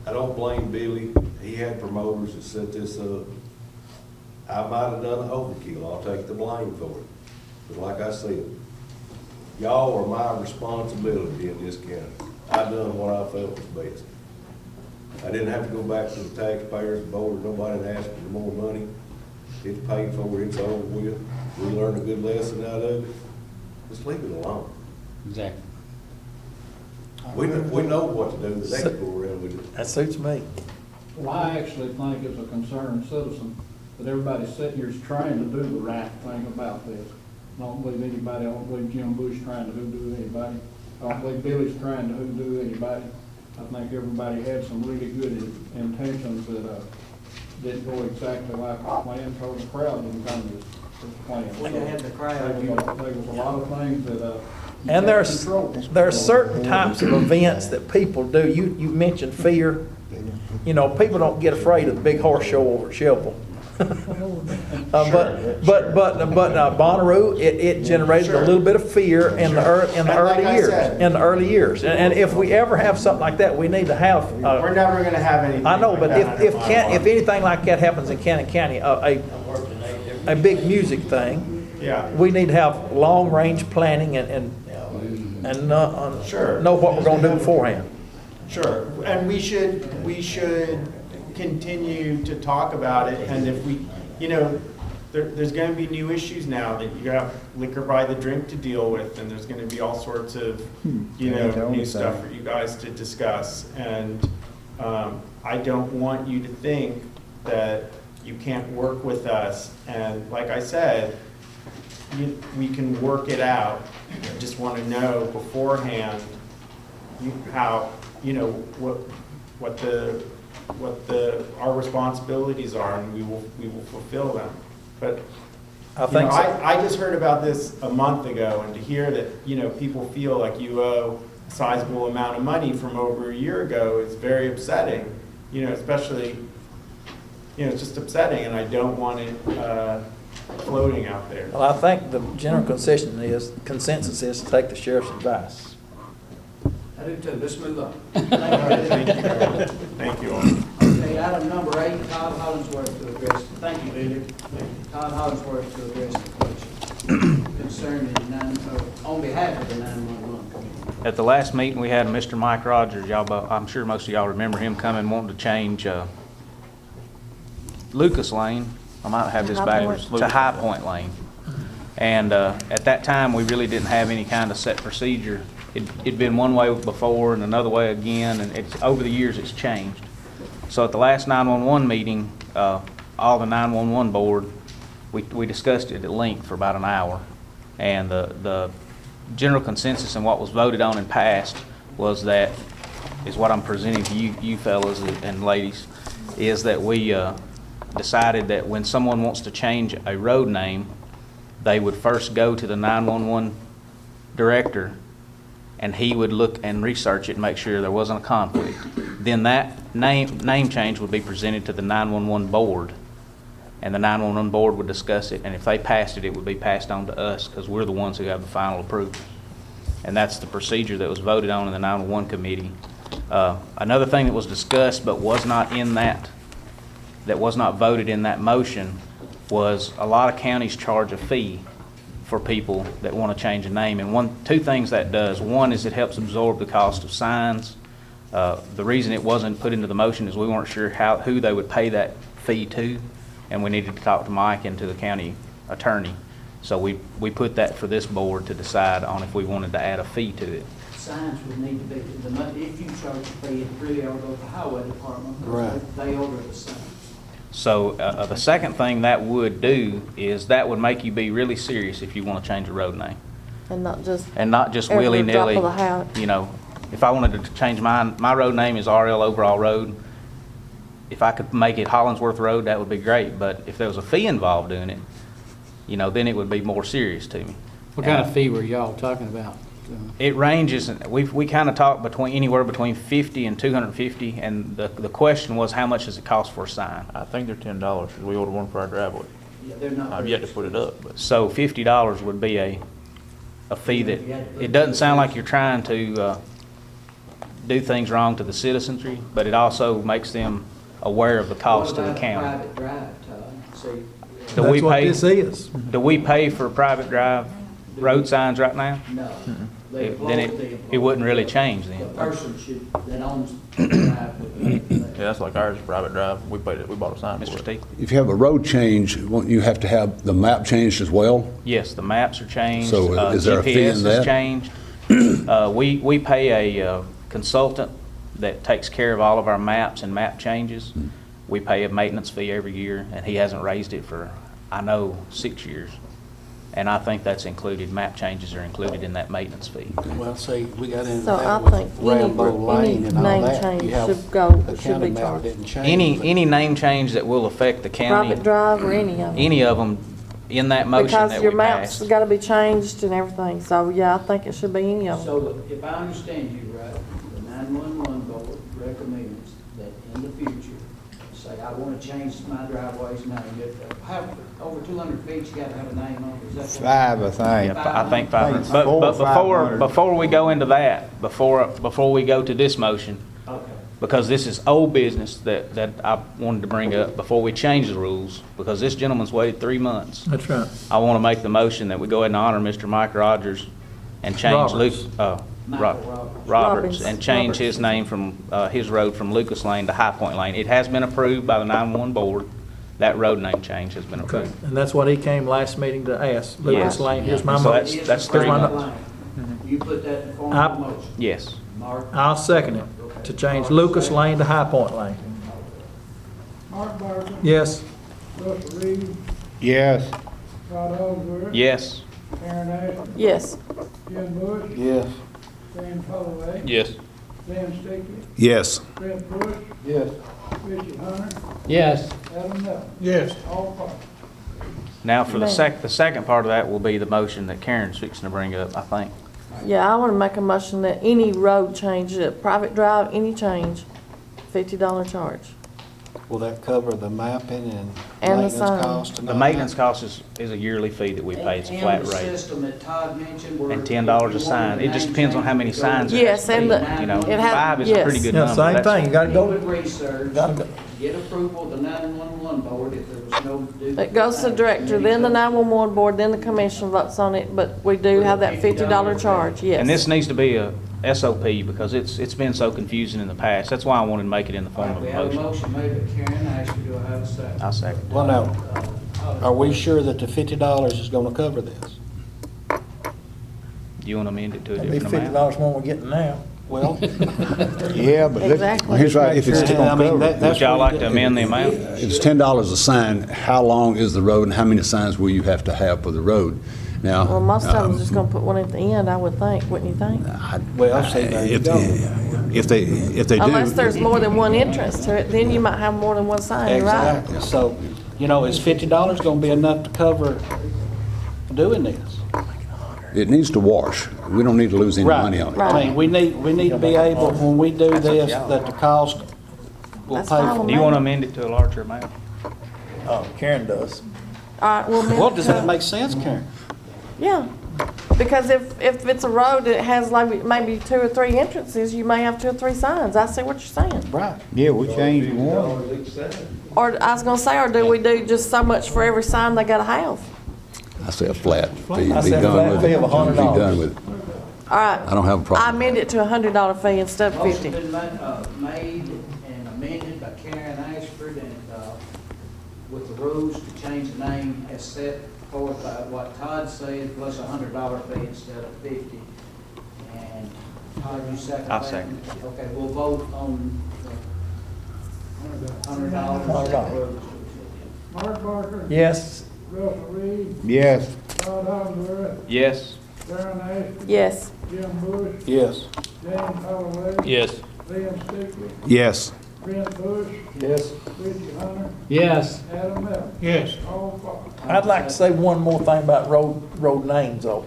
I don't blame Billy. He had promoters that set this up. I might have done overkill. I'll take the blame for it. But like I said, y'all are my responsibility in this county. I done what I felt was best. I didn't have to go back to the taxpayers, board, nobody asked for more money. It's paid for, it's over with. We learned a good lesson out of it. Just leave it alone. Exactly. We know what to do the next go around with it. That suits me. Well, I actually think as a concerned citizen, that everybody sitting here is trying to do the right thing about this. I don't believe anybody, I don't believe Jim Bush trying to hoodoo anybody. I don't believe Billy's trying to hoodoo anybody. I think everybody had some really good intentions that, didn't go exactly like the plan, told the crowd didn't come to this plan. We had the crowd. There was a lot of things that, you And can't control. there are certain types of events that people do. You mentioned fear. You know, people don't get afraid of the big horse show over at Shelville. But Bonnaroo, it generated a little bit of fear in the And like early I years. said- In the early years, and if we ever have something like that, we need to have. We're never gonna have anything I know, like but that if under my law. anything like that happens in Cannon County, a big music thing, Yeah. we need to have long range planning and Sure. know what we're going to do beforehand. Sure, and we should continue to talk about it, and if we, you know, there's gonna be new issues now that you have liquor by the drink to deal with, and there's gonna be all sorts of, you know, new stuff for you guys to discuss, and, I don't want you to think that you can't work with us, and like I said, we can work it out. I just wanna know beforehand, how, you know, our responsibilities are, and we will fulfill them. But, I think so. I just heard about this a month ago, and to hear that, you know, people feel like you owe a sizable amount of money from over a year ago is very upsetting, you know, especially, you know, it's just upsetting, and I don't want it, floating out there. Well, I think the general consensus is to take the sheriff's advice. I do too, let's move on. Thank you all. Okay, item number 8, Todd Hollingsworth to address, thank you, Billy. Todd Hollingsworth to address the question concerning on behalf of the 911 committee. At the last meeting, we had Mr. Mike Rogers. I'm sure most of y'all remember him coming wanting to change Lucas Lane. I might have this backwards, to High Point Lane. And at that time, we really didn't have any kind of set procedure. It'd been one way before and another way again, and over the years it's changed. So at the last 911 meeting, all the 911 board, we discussed it at length for about an hour. And the general consensus and what was voted on and passed was that, is what I'm presenting to you fellas and ladies, is that we decided that when someone wants to change a road name, they would first go to the 911 director, and he would look and research it and make sure there wasn't a conflict. Then that name change would be presented to the 911 board, and the 911 board would discuss it, and if they passed it, it would be passed on to us, because we're the ones who have the final approval. And that's the procedure that was voted on in the 911 committee. Another thing that was discussed but was not in that was not voted in that motion, was a lot of counties charge a fee for people that want to change a name. And two things that does. One is it helps absorb the cost of signs. The reason it wasn't put into the motion is we weren't sure who they would pay that fee to, and we needed to talk to Mike and to the county attorney. So we put that for this board to decide on if we wanted to add a fee to it. Signs would need to be, if you charge a fee, it really ought to go to the highway department. Right. They order the signs. So the second thing that would do is that would make you be really serious if you want to change a road name. And not just. Willy-nilly. Every drop of the hat. You know, if I wanted to change my road name is RL Overall Road. If I could make it Hollinsworth Road, that would be great. But if there was a fee involved in it, you know, then it would be more serious to me. What kind of fee were y'all talking about? It ranges, we kind of talked anywhere between 50 and 250, and the question was, how much does it cost for a sign? I think they're $10, because we ordered one for our driveway. Yeah, they're not. I've yet to put it up, but. So $50 would be a fee that, it doesn't sound like you're trying to do things wrong to the citizenry, but it also makes them aware of the cost to the county. Private drive, see. That's what this is. Do we pay for private drive road signs right now? No. Then it wouldn't really change The then. person that owns the drive would pay for that. Yeah, that's like ours, private drive. We paid it, we bought a sign for Mr. it. Steve? If you have a road change, won't you have to have the map changed as well? Yes, the maps are changed. So is there a fee in GPS that? is changed. We pay a consultant that takes care of all of our maps and map changes. We pay a maintenance fee every year, and he hasn't raised it for, I know, 6 years. And I think that's included, map changes are included in that maintenance fee. Well, see, we got into So that I with think Rambo any Lane and all name that. change You have should go, the should county be map charged. didn't change. but- Any name change that will affect the county, Private drive or any of them. any of them in that motion Because that your we maps passed. gotta be changed and everything, so yeah, I think it should be any of them. So if I understand you right, the 911 board recommends that in the future, say, I want to change my driveway's name. Have over 200 feet, you got to have a name on it. Is that Five, I think. Yeah, I think 500. Four But or 500. before we go into that, before we go to this motion, Okay. because this is old business that I wanted to bring up before we change the rules, because this gentleman's waited 3 months. That's right. I want to make the motion that we go ahead and honor Mr. Mike Rogers and change Roberts. Michael Roberts and change his name from, his road from Lucas Lane to High Point Lane. It has been approved by the 911 board. That road name change has been Okay, approved. and that's what he came last meeting to ask. Lucas Yes. Lane, here's my So motion. that's It's 3 private months. lane. You put that in form I- of a motion. Yes. Mark? I'll second it, to change Lucas Lane to High Point Lane. Mark Barker, Yes. Russell Reed, Yes. Rod Ellsworth, Yes. Karen Ashton, Yes, Jim Bush, Yes. Dan Holloway, Yes. Dan Stickey, Yes. Brett Bush, Yes. Richard Hunter, Yes. Adam Miller, Yes. all parties. Now, for the Man. the second part of that will be the motion that Karen's fixing to bring up, I think. yeah, I wanna make a motion that any road change, private drive, any change, $50 charge. Will that cover the mapping and And the maintenance sign. cost? and The all maintenance that? cost is a yearly fee that we pay. It's a flat And the rate. system that Todd mentioned where. And $10 a sign. It just depends on how many signs there Yes, has to and be. the- You know, it has- 5 is a pretty yes. good Yeah, number. same That's- thing, you gotta He go, would research, gotta go. get approval of the 911 board if there was no. It goes to the director, then the 911 board, then the commission votes on it, but we do have that $50 charge, yes. And this needs to be a SOP because it's been so confusing in the past. That's why I wanted to make it in the form of We a have a motion. motion made by Karen Ashley, do I have a second? I'll second. Well, now, Uh, are we sure that the $50 is gonna cover this? Do you want to amend it to a It'd be different amount? $50 more we're getting now. Well, Yeah, but Exactly. Here's right, if it's, I mean, if that's Would y'all where like you to get- amend the amount? it's $10 a sign, how long is the road and how many signs will you have to have for the road? Now. Well, most times they're just gonna put one at the end, I would think, wouldn't you think? Well, see, there you go. If they do. Unless there's more than one entrance to it, then you might have more than one sign, right? Exactly. So, you know, is $50 gonna be enough to cover doing this? It needs to wash. We don't need to lose any money on it. I mean, we need to be able, when we do this, that the cost will That's pay fine for with Do it. you want to amend it to a larger amount? Karen does. All right, well, Well, does that make sense, Karen? Yeah, because if it's a road that has like maybe 2 or 3 entrances, you may have 2 or 3 signs. I see what you're saying. Right. Yeah, we changed one. Or I was gonna say, or do we do just so much for every sign they gotta have? I say a flat fee. I Be said done flat with fee it. of $100. Be done with it. All right. I don't have a I problem. amend it to $100 fee instead of Motion 50. been made and amended by Karen Ashford, and with the rules to change the name as set forth by what Todd said, plus $100 fee instead of 50. And Todd, you second that? I'll second. Okay, we'll vote on $100. $100. Mark Barker, Yes. Russell Reed, Yes. Todd Howard, Yes. Darren Ashton, Yes. Jim Bush, Yes. James Holloway, Yes. Liam Stickley, Yes. Brent Bush, Yes. Richie Hunter, Yes. Adam Miller, Yes. all five. I'd like to say one more thing about road names though.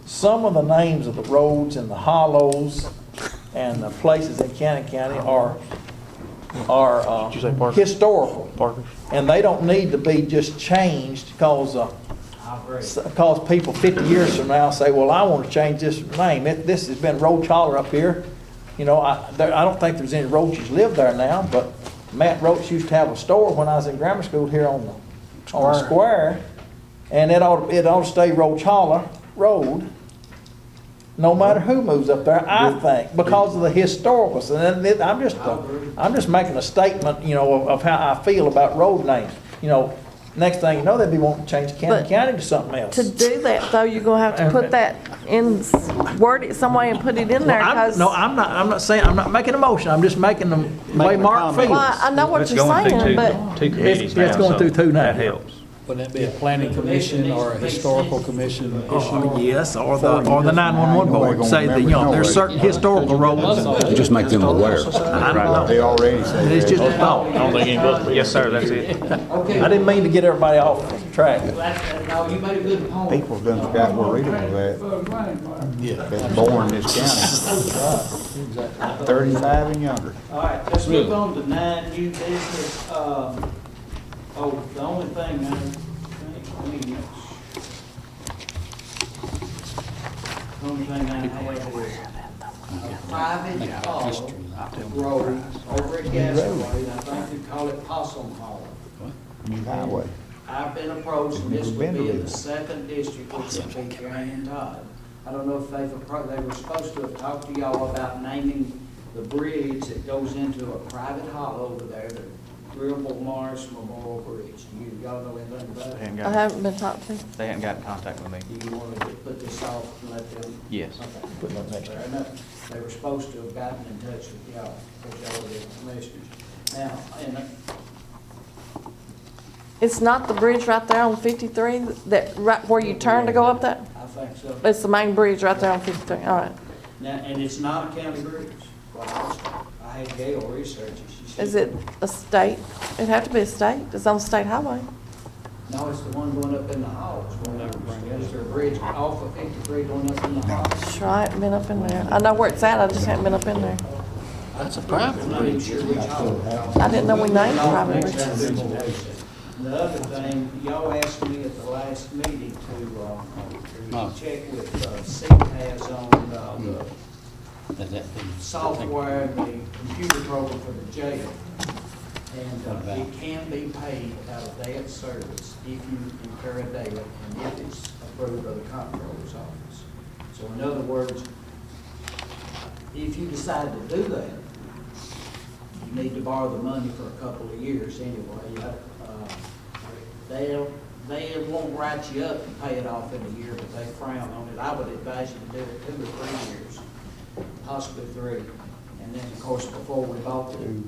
Some of the names of the roads and the hollows and the places in Cannon County are Did you say Parker? historical. Parker? And they don't need to be just changed because I agree. because people 50 years from now say, well, I want to change this name. This has been Roach Holler up here. You know, I don't think there's any Roaches live there now, but Matt Roach used to have a store when I was in grammar school here on the square. And it ought to stay Roach Holler Road, no matter who moves up there, I think, because of the historical. And I'm just making a statement, you know, of how I feel about road names. You know, next thing you know, they'd be wanting to change Cannon But County to something else. To do that though, you're gonna have to put that in, word it some way and put it in there, because. No, I'm not saying, I'm not making a motion, I'm just making the way a Mark comment. feels. Well, I know what It's you're going through saying, but two committees now. It's going through so two now. That helps. Would that be a planning commission or a historical commission issue? Yes, or the 911 board, say that, you know, there's certain historical roads. Just make them aware. I don't They know, already said it's just a I thought. don't think any of us. Yes, sir, that's it. Okay. I didn't mean to get everybody off track. No, you made a good point. people done forgot where Rita was Bug Lane, Mark. at. Been born in this county. 35 and younger. All right, let's move on to 9, new business. The only thing I have is a private hall road over at Gasaway. I think we call it Possum Hall. New highway. I've been approached, and this Never would been to be in the this. 2nd district, which would be Gary and Todd. I don't know if they were supposed to have talked to y'all about naming the bridge that goes into a private hollow over there, the Gribble Morris Memorial Bridge. Y'all know anything about They it? hadn't I got, haven't been talked to. they hadn't got in contact with me. Do you want to put this off and let them? Yes. Okay. Put it on next Fair enough. They were supposed to have gotten in touch with y'all, because y'all were the commissioners. Now, It's not the bridge right there on 53, that, right where you turn to go up that? I think so. It's the main bridge right there on 53, all right. Now, and it's not a county bridge. Quite honestly. I had Gail research it. She said- Is it a state? It'd have to be a state, it's on the state highway. No, it's the one going up in the halls. Is there a bridge off of 53 going up in the halls? Sure, I haven't been up in there. I know where it's at, I just haven't been up in there. That's a private Not even sure which hall. I didn't know we named private bridges. The other thing, y'all asked me at the last meeting to check with CPAS on the software, the computer program for the jail. And it can be paid out of that service if you incur a debt and if it's approved by the comptroller's office. So in other words, if you decide to do that, you need to borrow the money for a couple of years anyway. They won't write you up and pay it off in a year, but they frown on it. I would advise you to do it 2 or 3 years, possibly 3. And then, of course, before we bought the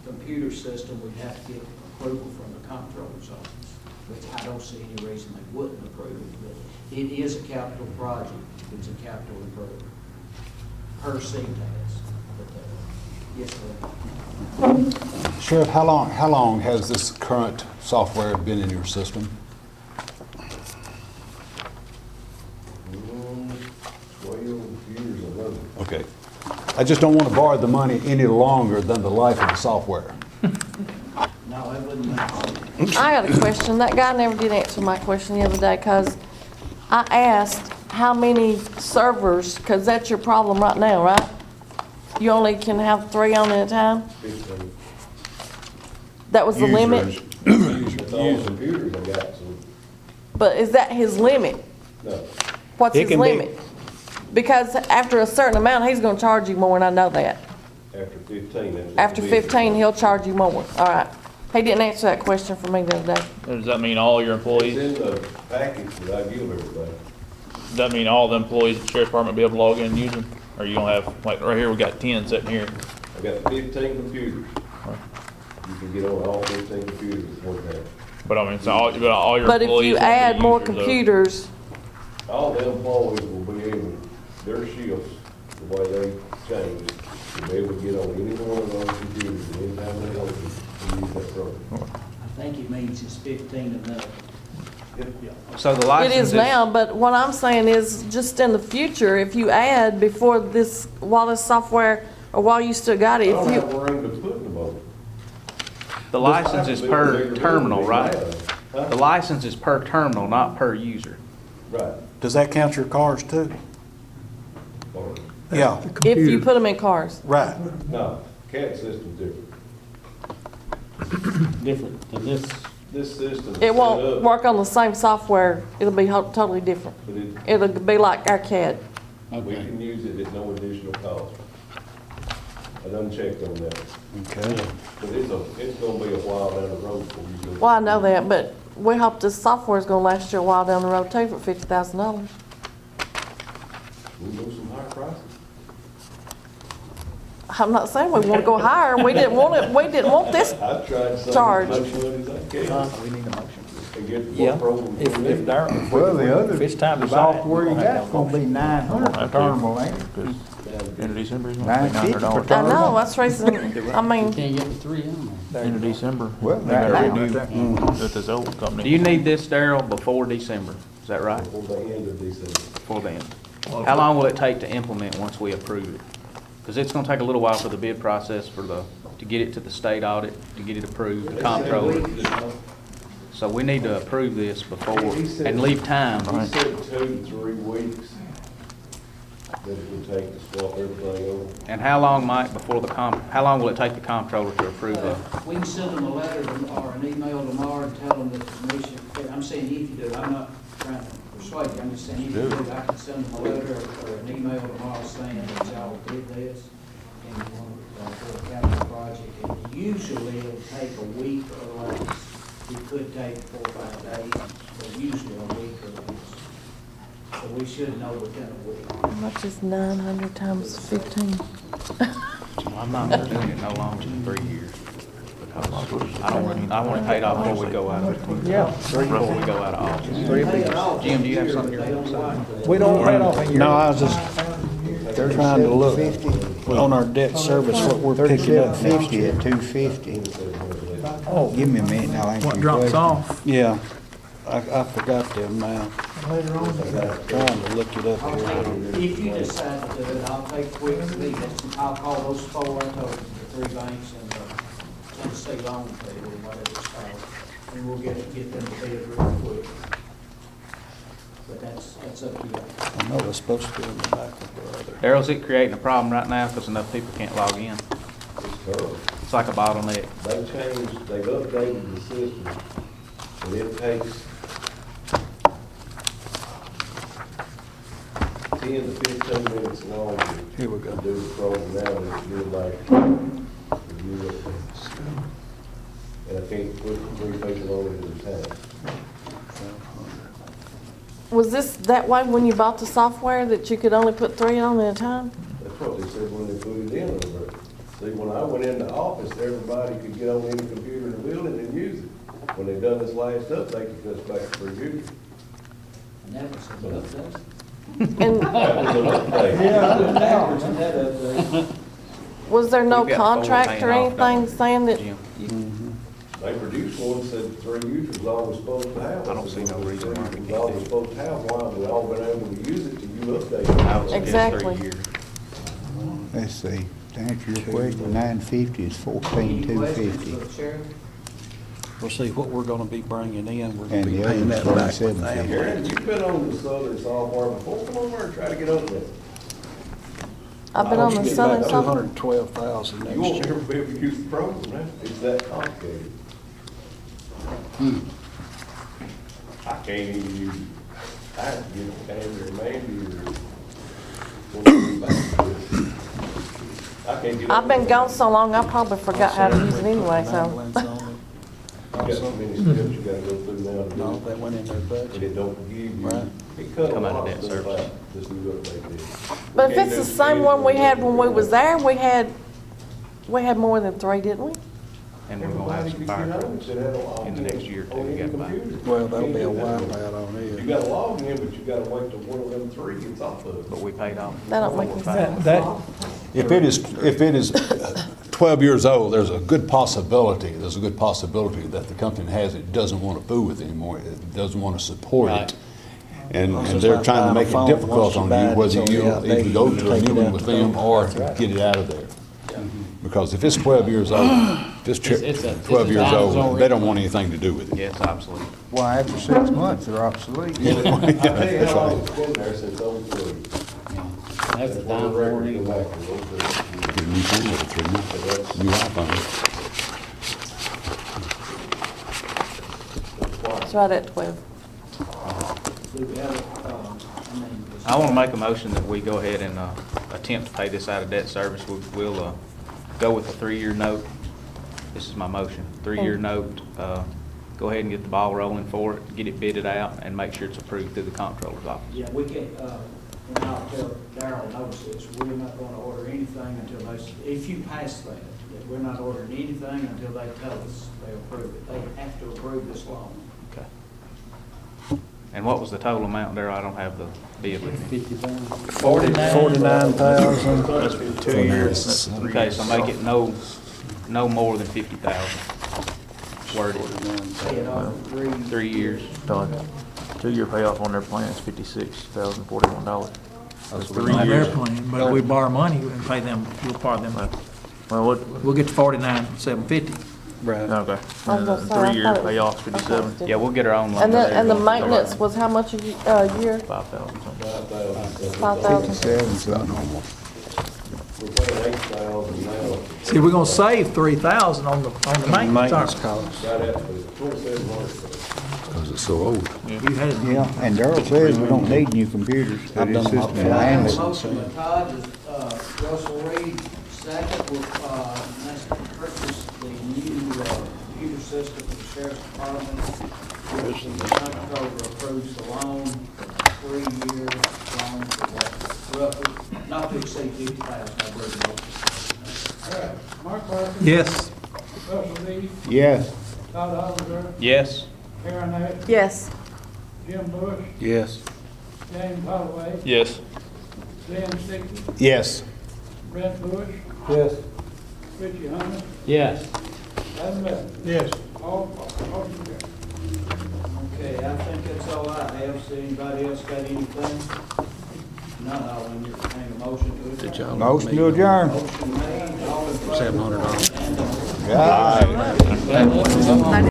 computer system, we'd have to get approval from the comptroller's office, which I don't see any reason they wouldn't approve it. But it is a capital project. It's a capital improvement per CTAS. Yes, sir. Sheriff, how long has this current software been in your system? I just don't want to borrow the money any longer than the life of the software. No, that wouldn't make sense. I got a question. That guy never did answer my question the other day, because I asked how many servers, because that's your problem right now, right? You only can have 3 on at a time? 15. That was the limit? That's all the computers I got, so, But is that his limit? no. What's It his can be- limit? Because after a certain amount, he's gonna charge you more, and I know that. After 15, that's. what After it is. 15, he'll charge you more. All right. He didn't answer that question for me the other day. Does that mean all your It's employees? in the package that I give everybody. Does that mean all the employees at the sheriff's department be able to log in and use them? Or you gonna have, like, right here, we got 10 sitting here. I got 15 computers. You can get on all 15 computers at one time. But I mean, so all your employees. But if you won't be add more users of- computers, All the employees will be able, their shifts, the way they change, will be able to get on any one of those computers at any time they want to use that program. I think he means it's 15 enough. So the it license is now, but what I'm saying is, just in the future, if you add before this, while this software, or while you still got it, I don't if have you, room to put them on. The license is per terminal, right? Huh? The license is per terminal, not per user. Right. Does that count your cars too? Or- Yeah, if you put them in cars. right. No, CAD system's different. Different than this. This system. It won't work on the same software. It'll be totally different. But it, It'll be like our CAD. we can use it at no additional cost. I done checked on that. Okay. But it's gonna be a while down the road before you go. Well, I know that, but we hope this software is gonna last you a while down the road too for $50,000. We can go some higher prices. I'm not saying we want to go higher. We didn't want it. We didn't want this. I've tried to save Charge. as much money as I can. We need a motion. And get Yeah, one program. if Darryl, Well, the other if it's time to buy it. software you got gonna be 900 per terminal, ain't it? End of December, he's gonna pay $950 $900. I know, that's the reason, I mean, Can't get the 3 on there. End of December. Well, They got right now. renewed with this old company. Do you need this, Darryl, before December? Is that right? Before the end of December. Before then? How long will it take to implement once we approve it? Because it's gonna take a little while for the bid process, to get it to the state audit, to get it approved, the comptroller. So we need to approve this before, and leave time. He said 2 to 3 weeks that it would take to swap everything over. And how long, Mike, how long will it take the comptroller to approve We can send them a letter or an email tomorrow and tell them that the commission, I'm saying if you do, I'm not trying to persuade you, I'm just saying if you do, I can send them a letter or an email tomorrow saying that y'all did this and you want to do a capital project. And usually it'll take a week or less. It could take 4 or 5 days, but usually a week or less. So we should know within a week. how much is 900 times 15? I'm not doing it no longer than 3 years. Because I want it paid off before we go out of, before we go out of office. Jim, do you have something you're gonna say? We don't pay it off in years. No, I was just trying to look on our debt service, what we're picking up. 3750 at 250. Oh, Give me a minute, and I'll answer what your drops question. off? Yeah, I forgot them now. Trying to look it up here. If you decide to do it, I'll take quick leads. I'll call those 4 I told you, the 3 banks and Tennessee Loan Table, whatever it's called, and we'll get them to bid real quick. But that's up to you. I know it's supposed to be in the back of the other. Darrell's it creating a problem right now because enough people can't log in? It's terrible. It's like a bottleneck. They've updated the system, and it takes 10 to 15 minutes longer Here we go. to do the program now than it did like a year ago. And I can't put 3 people on it at a time. Was this that way when you bought the software, that you could only put 3 on at a time? That's what they said when they put it in over there. See, when I went in the office, everybody could get on any computer in the building and use it. When they done this last update, it goes back to 3 years. And that was a update. And That was an update. was there no We've got 4 contract or paying off, don't anything saying that? Jim? They produced one that said 3 users is all we're supposed to have. I don't see no reason why we It's can't all do we're it. supposed to have, why have we all been able to use it till you update I would it? suggest Exactly. 3 years. Let's see, to answer your question, 950 is Any questions 14,250. for the sheriff? We'll see what we're gonna be bringing in, we're gonna And be the paying other's that back with 2750. that. Aaron, you've been on the southern software before, come over and try to get over there. I've been on the Southern Two Software. hundred and 12,000 You next won't year. ever be able to use the program, man, it's that complicated. I can't even use, I have to get Andrew or Mandy or. I can't get. I've been gone so long, I probably forgot how to use it anyway, so. Ambulance on it. You got so many steps you gotta go through now to do No, it. that went in their And budget. it don't give you, Right. it cut a Come out of lot debt of stuff service. out, just do what they did. But if it's the same one we had when we was there, we had more than 3, didn't we? And we're gonna have some fire trucks in the next year or two we gotta buy. Well, that'll be a wipeout on You it. got a log in, but you gotta wait till one of them three gets off of it. But we paid off. That don't make any 4 or 5. sense. That, If it is 12 years old, there's a good possibility that the company has it doesn't want to fool with it anymore. It doesn't want to support it. And they're trying to make it difficult on you whether you either go to a new one with them or get it out of there. Because if it's 12 years old, if it's 12 years old, they don't want anything to do with it. Yeah, it's obsolete. Why, after 6 months, they're obsolete. I'll tell you how long it's been there since '03. That's the One time record for go it. back to '03. Get a new phone every 3 months, new iPhone. It's right at 12. I want to make a motion that we go ahead and attempt to pay this out of debt service. We'll go with a 3-year note. This is my motion. 3-year note. Go ahead and get the ball rolling for it, get it bidded out, and make sure it's approved through the comptroller's office. Yeah, we can't, and I'll tell Darryl knows this, we're not gonna order anything until they, if you pass that we're not ordering anything until they tell us they approve it. They have to approve this loan. Okay. And what was the total amount there? I don't have the bid with me. 49,000. That's for 2 years. Okay, so make it no more than 50,000. Worded. Pay it off in 3 years. 2-year payoff on their plan is $56,041. That's On their plan, but if we borrow money and pay them, we'll borrow them. Well, We'll get to 49,750. Right. okay. I was And gonna the say, I 3-year thought it was- payoff's I 57. thought it was Yeah, we'll get our own loan. And the maintenance was how much a year? 5,000 something. 5,000. 57 something. We're paying 8,000 now, See, we're gonna save 3,000 on the maintenance. Maintenance aren't costs. got that for 2,700. Because it's so old. we? You had it. Yeah, and Darrell says we don't need new computers. That I've is done system my- will Okay, I have handle a it. motion by Todd, Russell Reed, second, with, that's to purchase the new, computer system for the sheriff's department. Which the comptroller approves the loan, 3-year loan, for roughly, not to exceed 50,000, I believe. All right, Mark Parker. Yes. Russell Reed, Yes. Todd Oliver, Yes. Karen Hutt, Yes. Jim Bush, Yes. James Holloway, Yes. Dan Stickles, Yes. Brett Bush, yes. Richie Hunter, Yes. Adam Bell. Yes. All carried. Okay, I think that's all I have. See anybody else got anything? None, I'll entertain a motion to adjourn. Did y'all? Motion to adjourn. Motion made, all in favor? $700. And, Aye.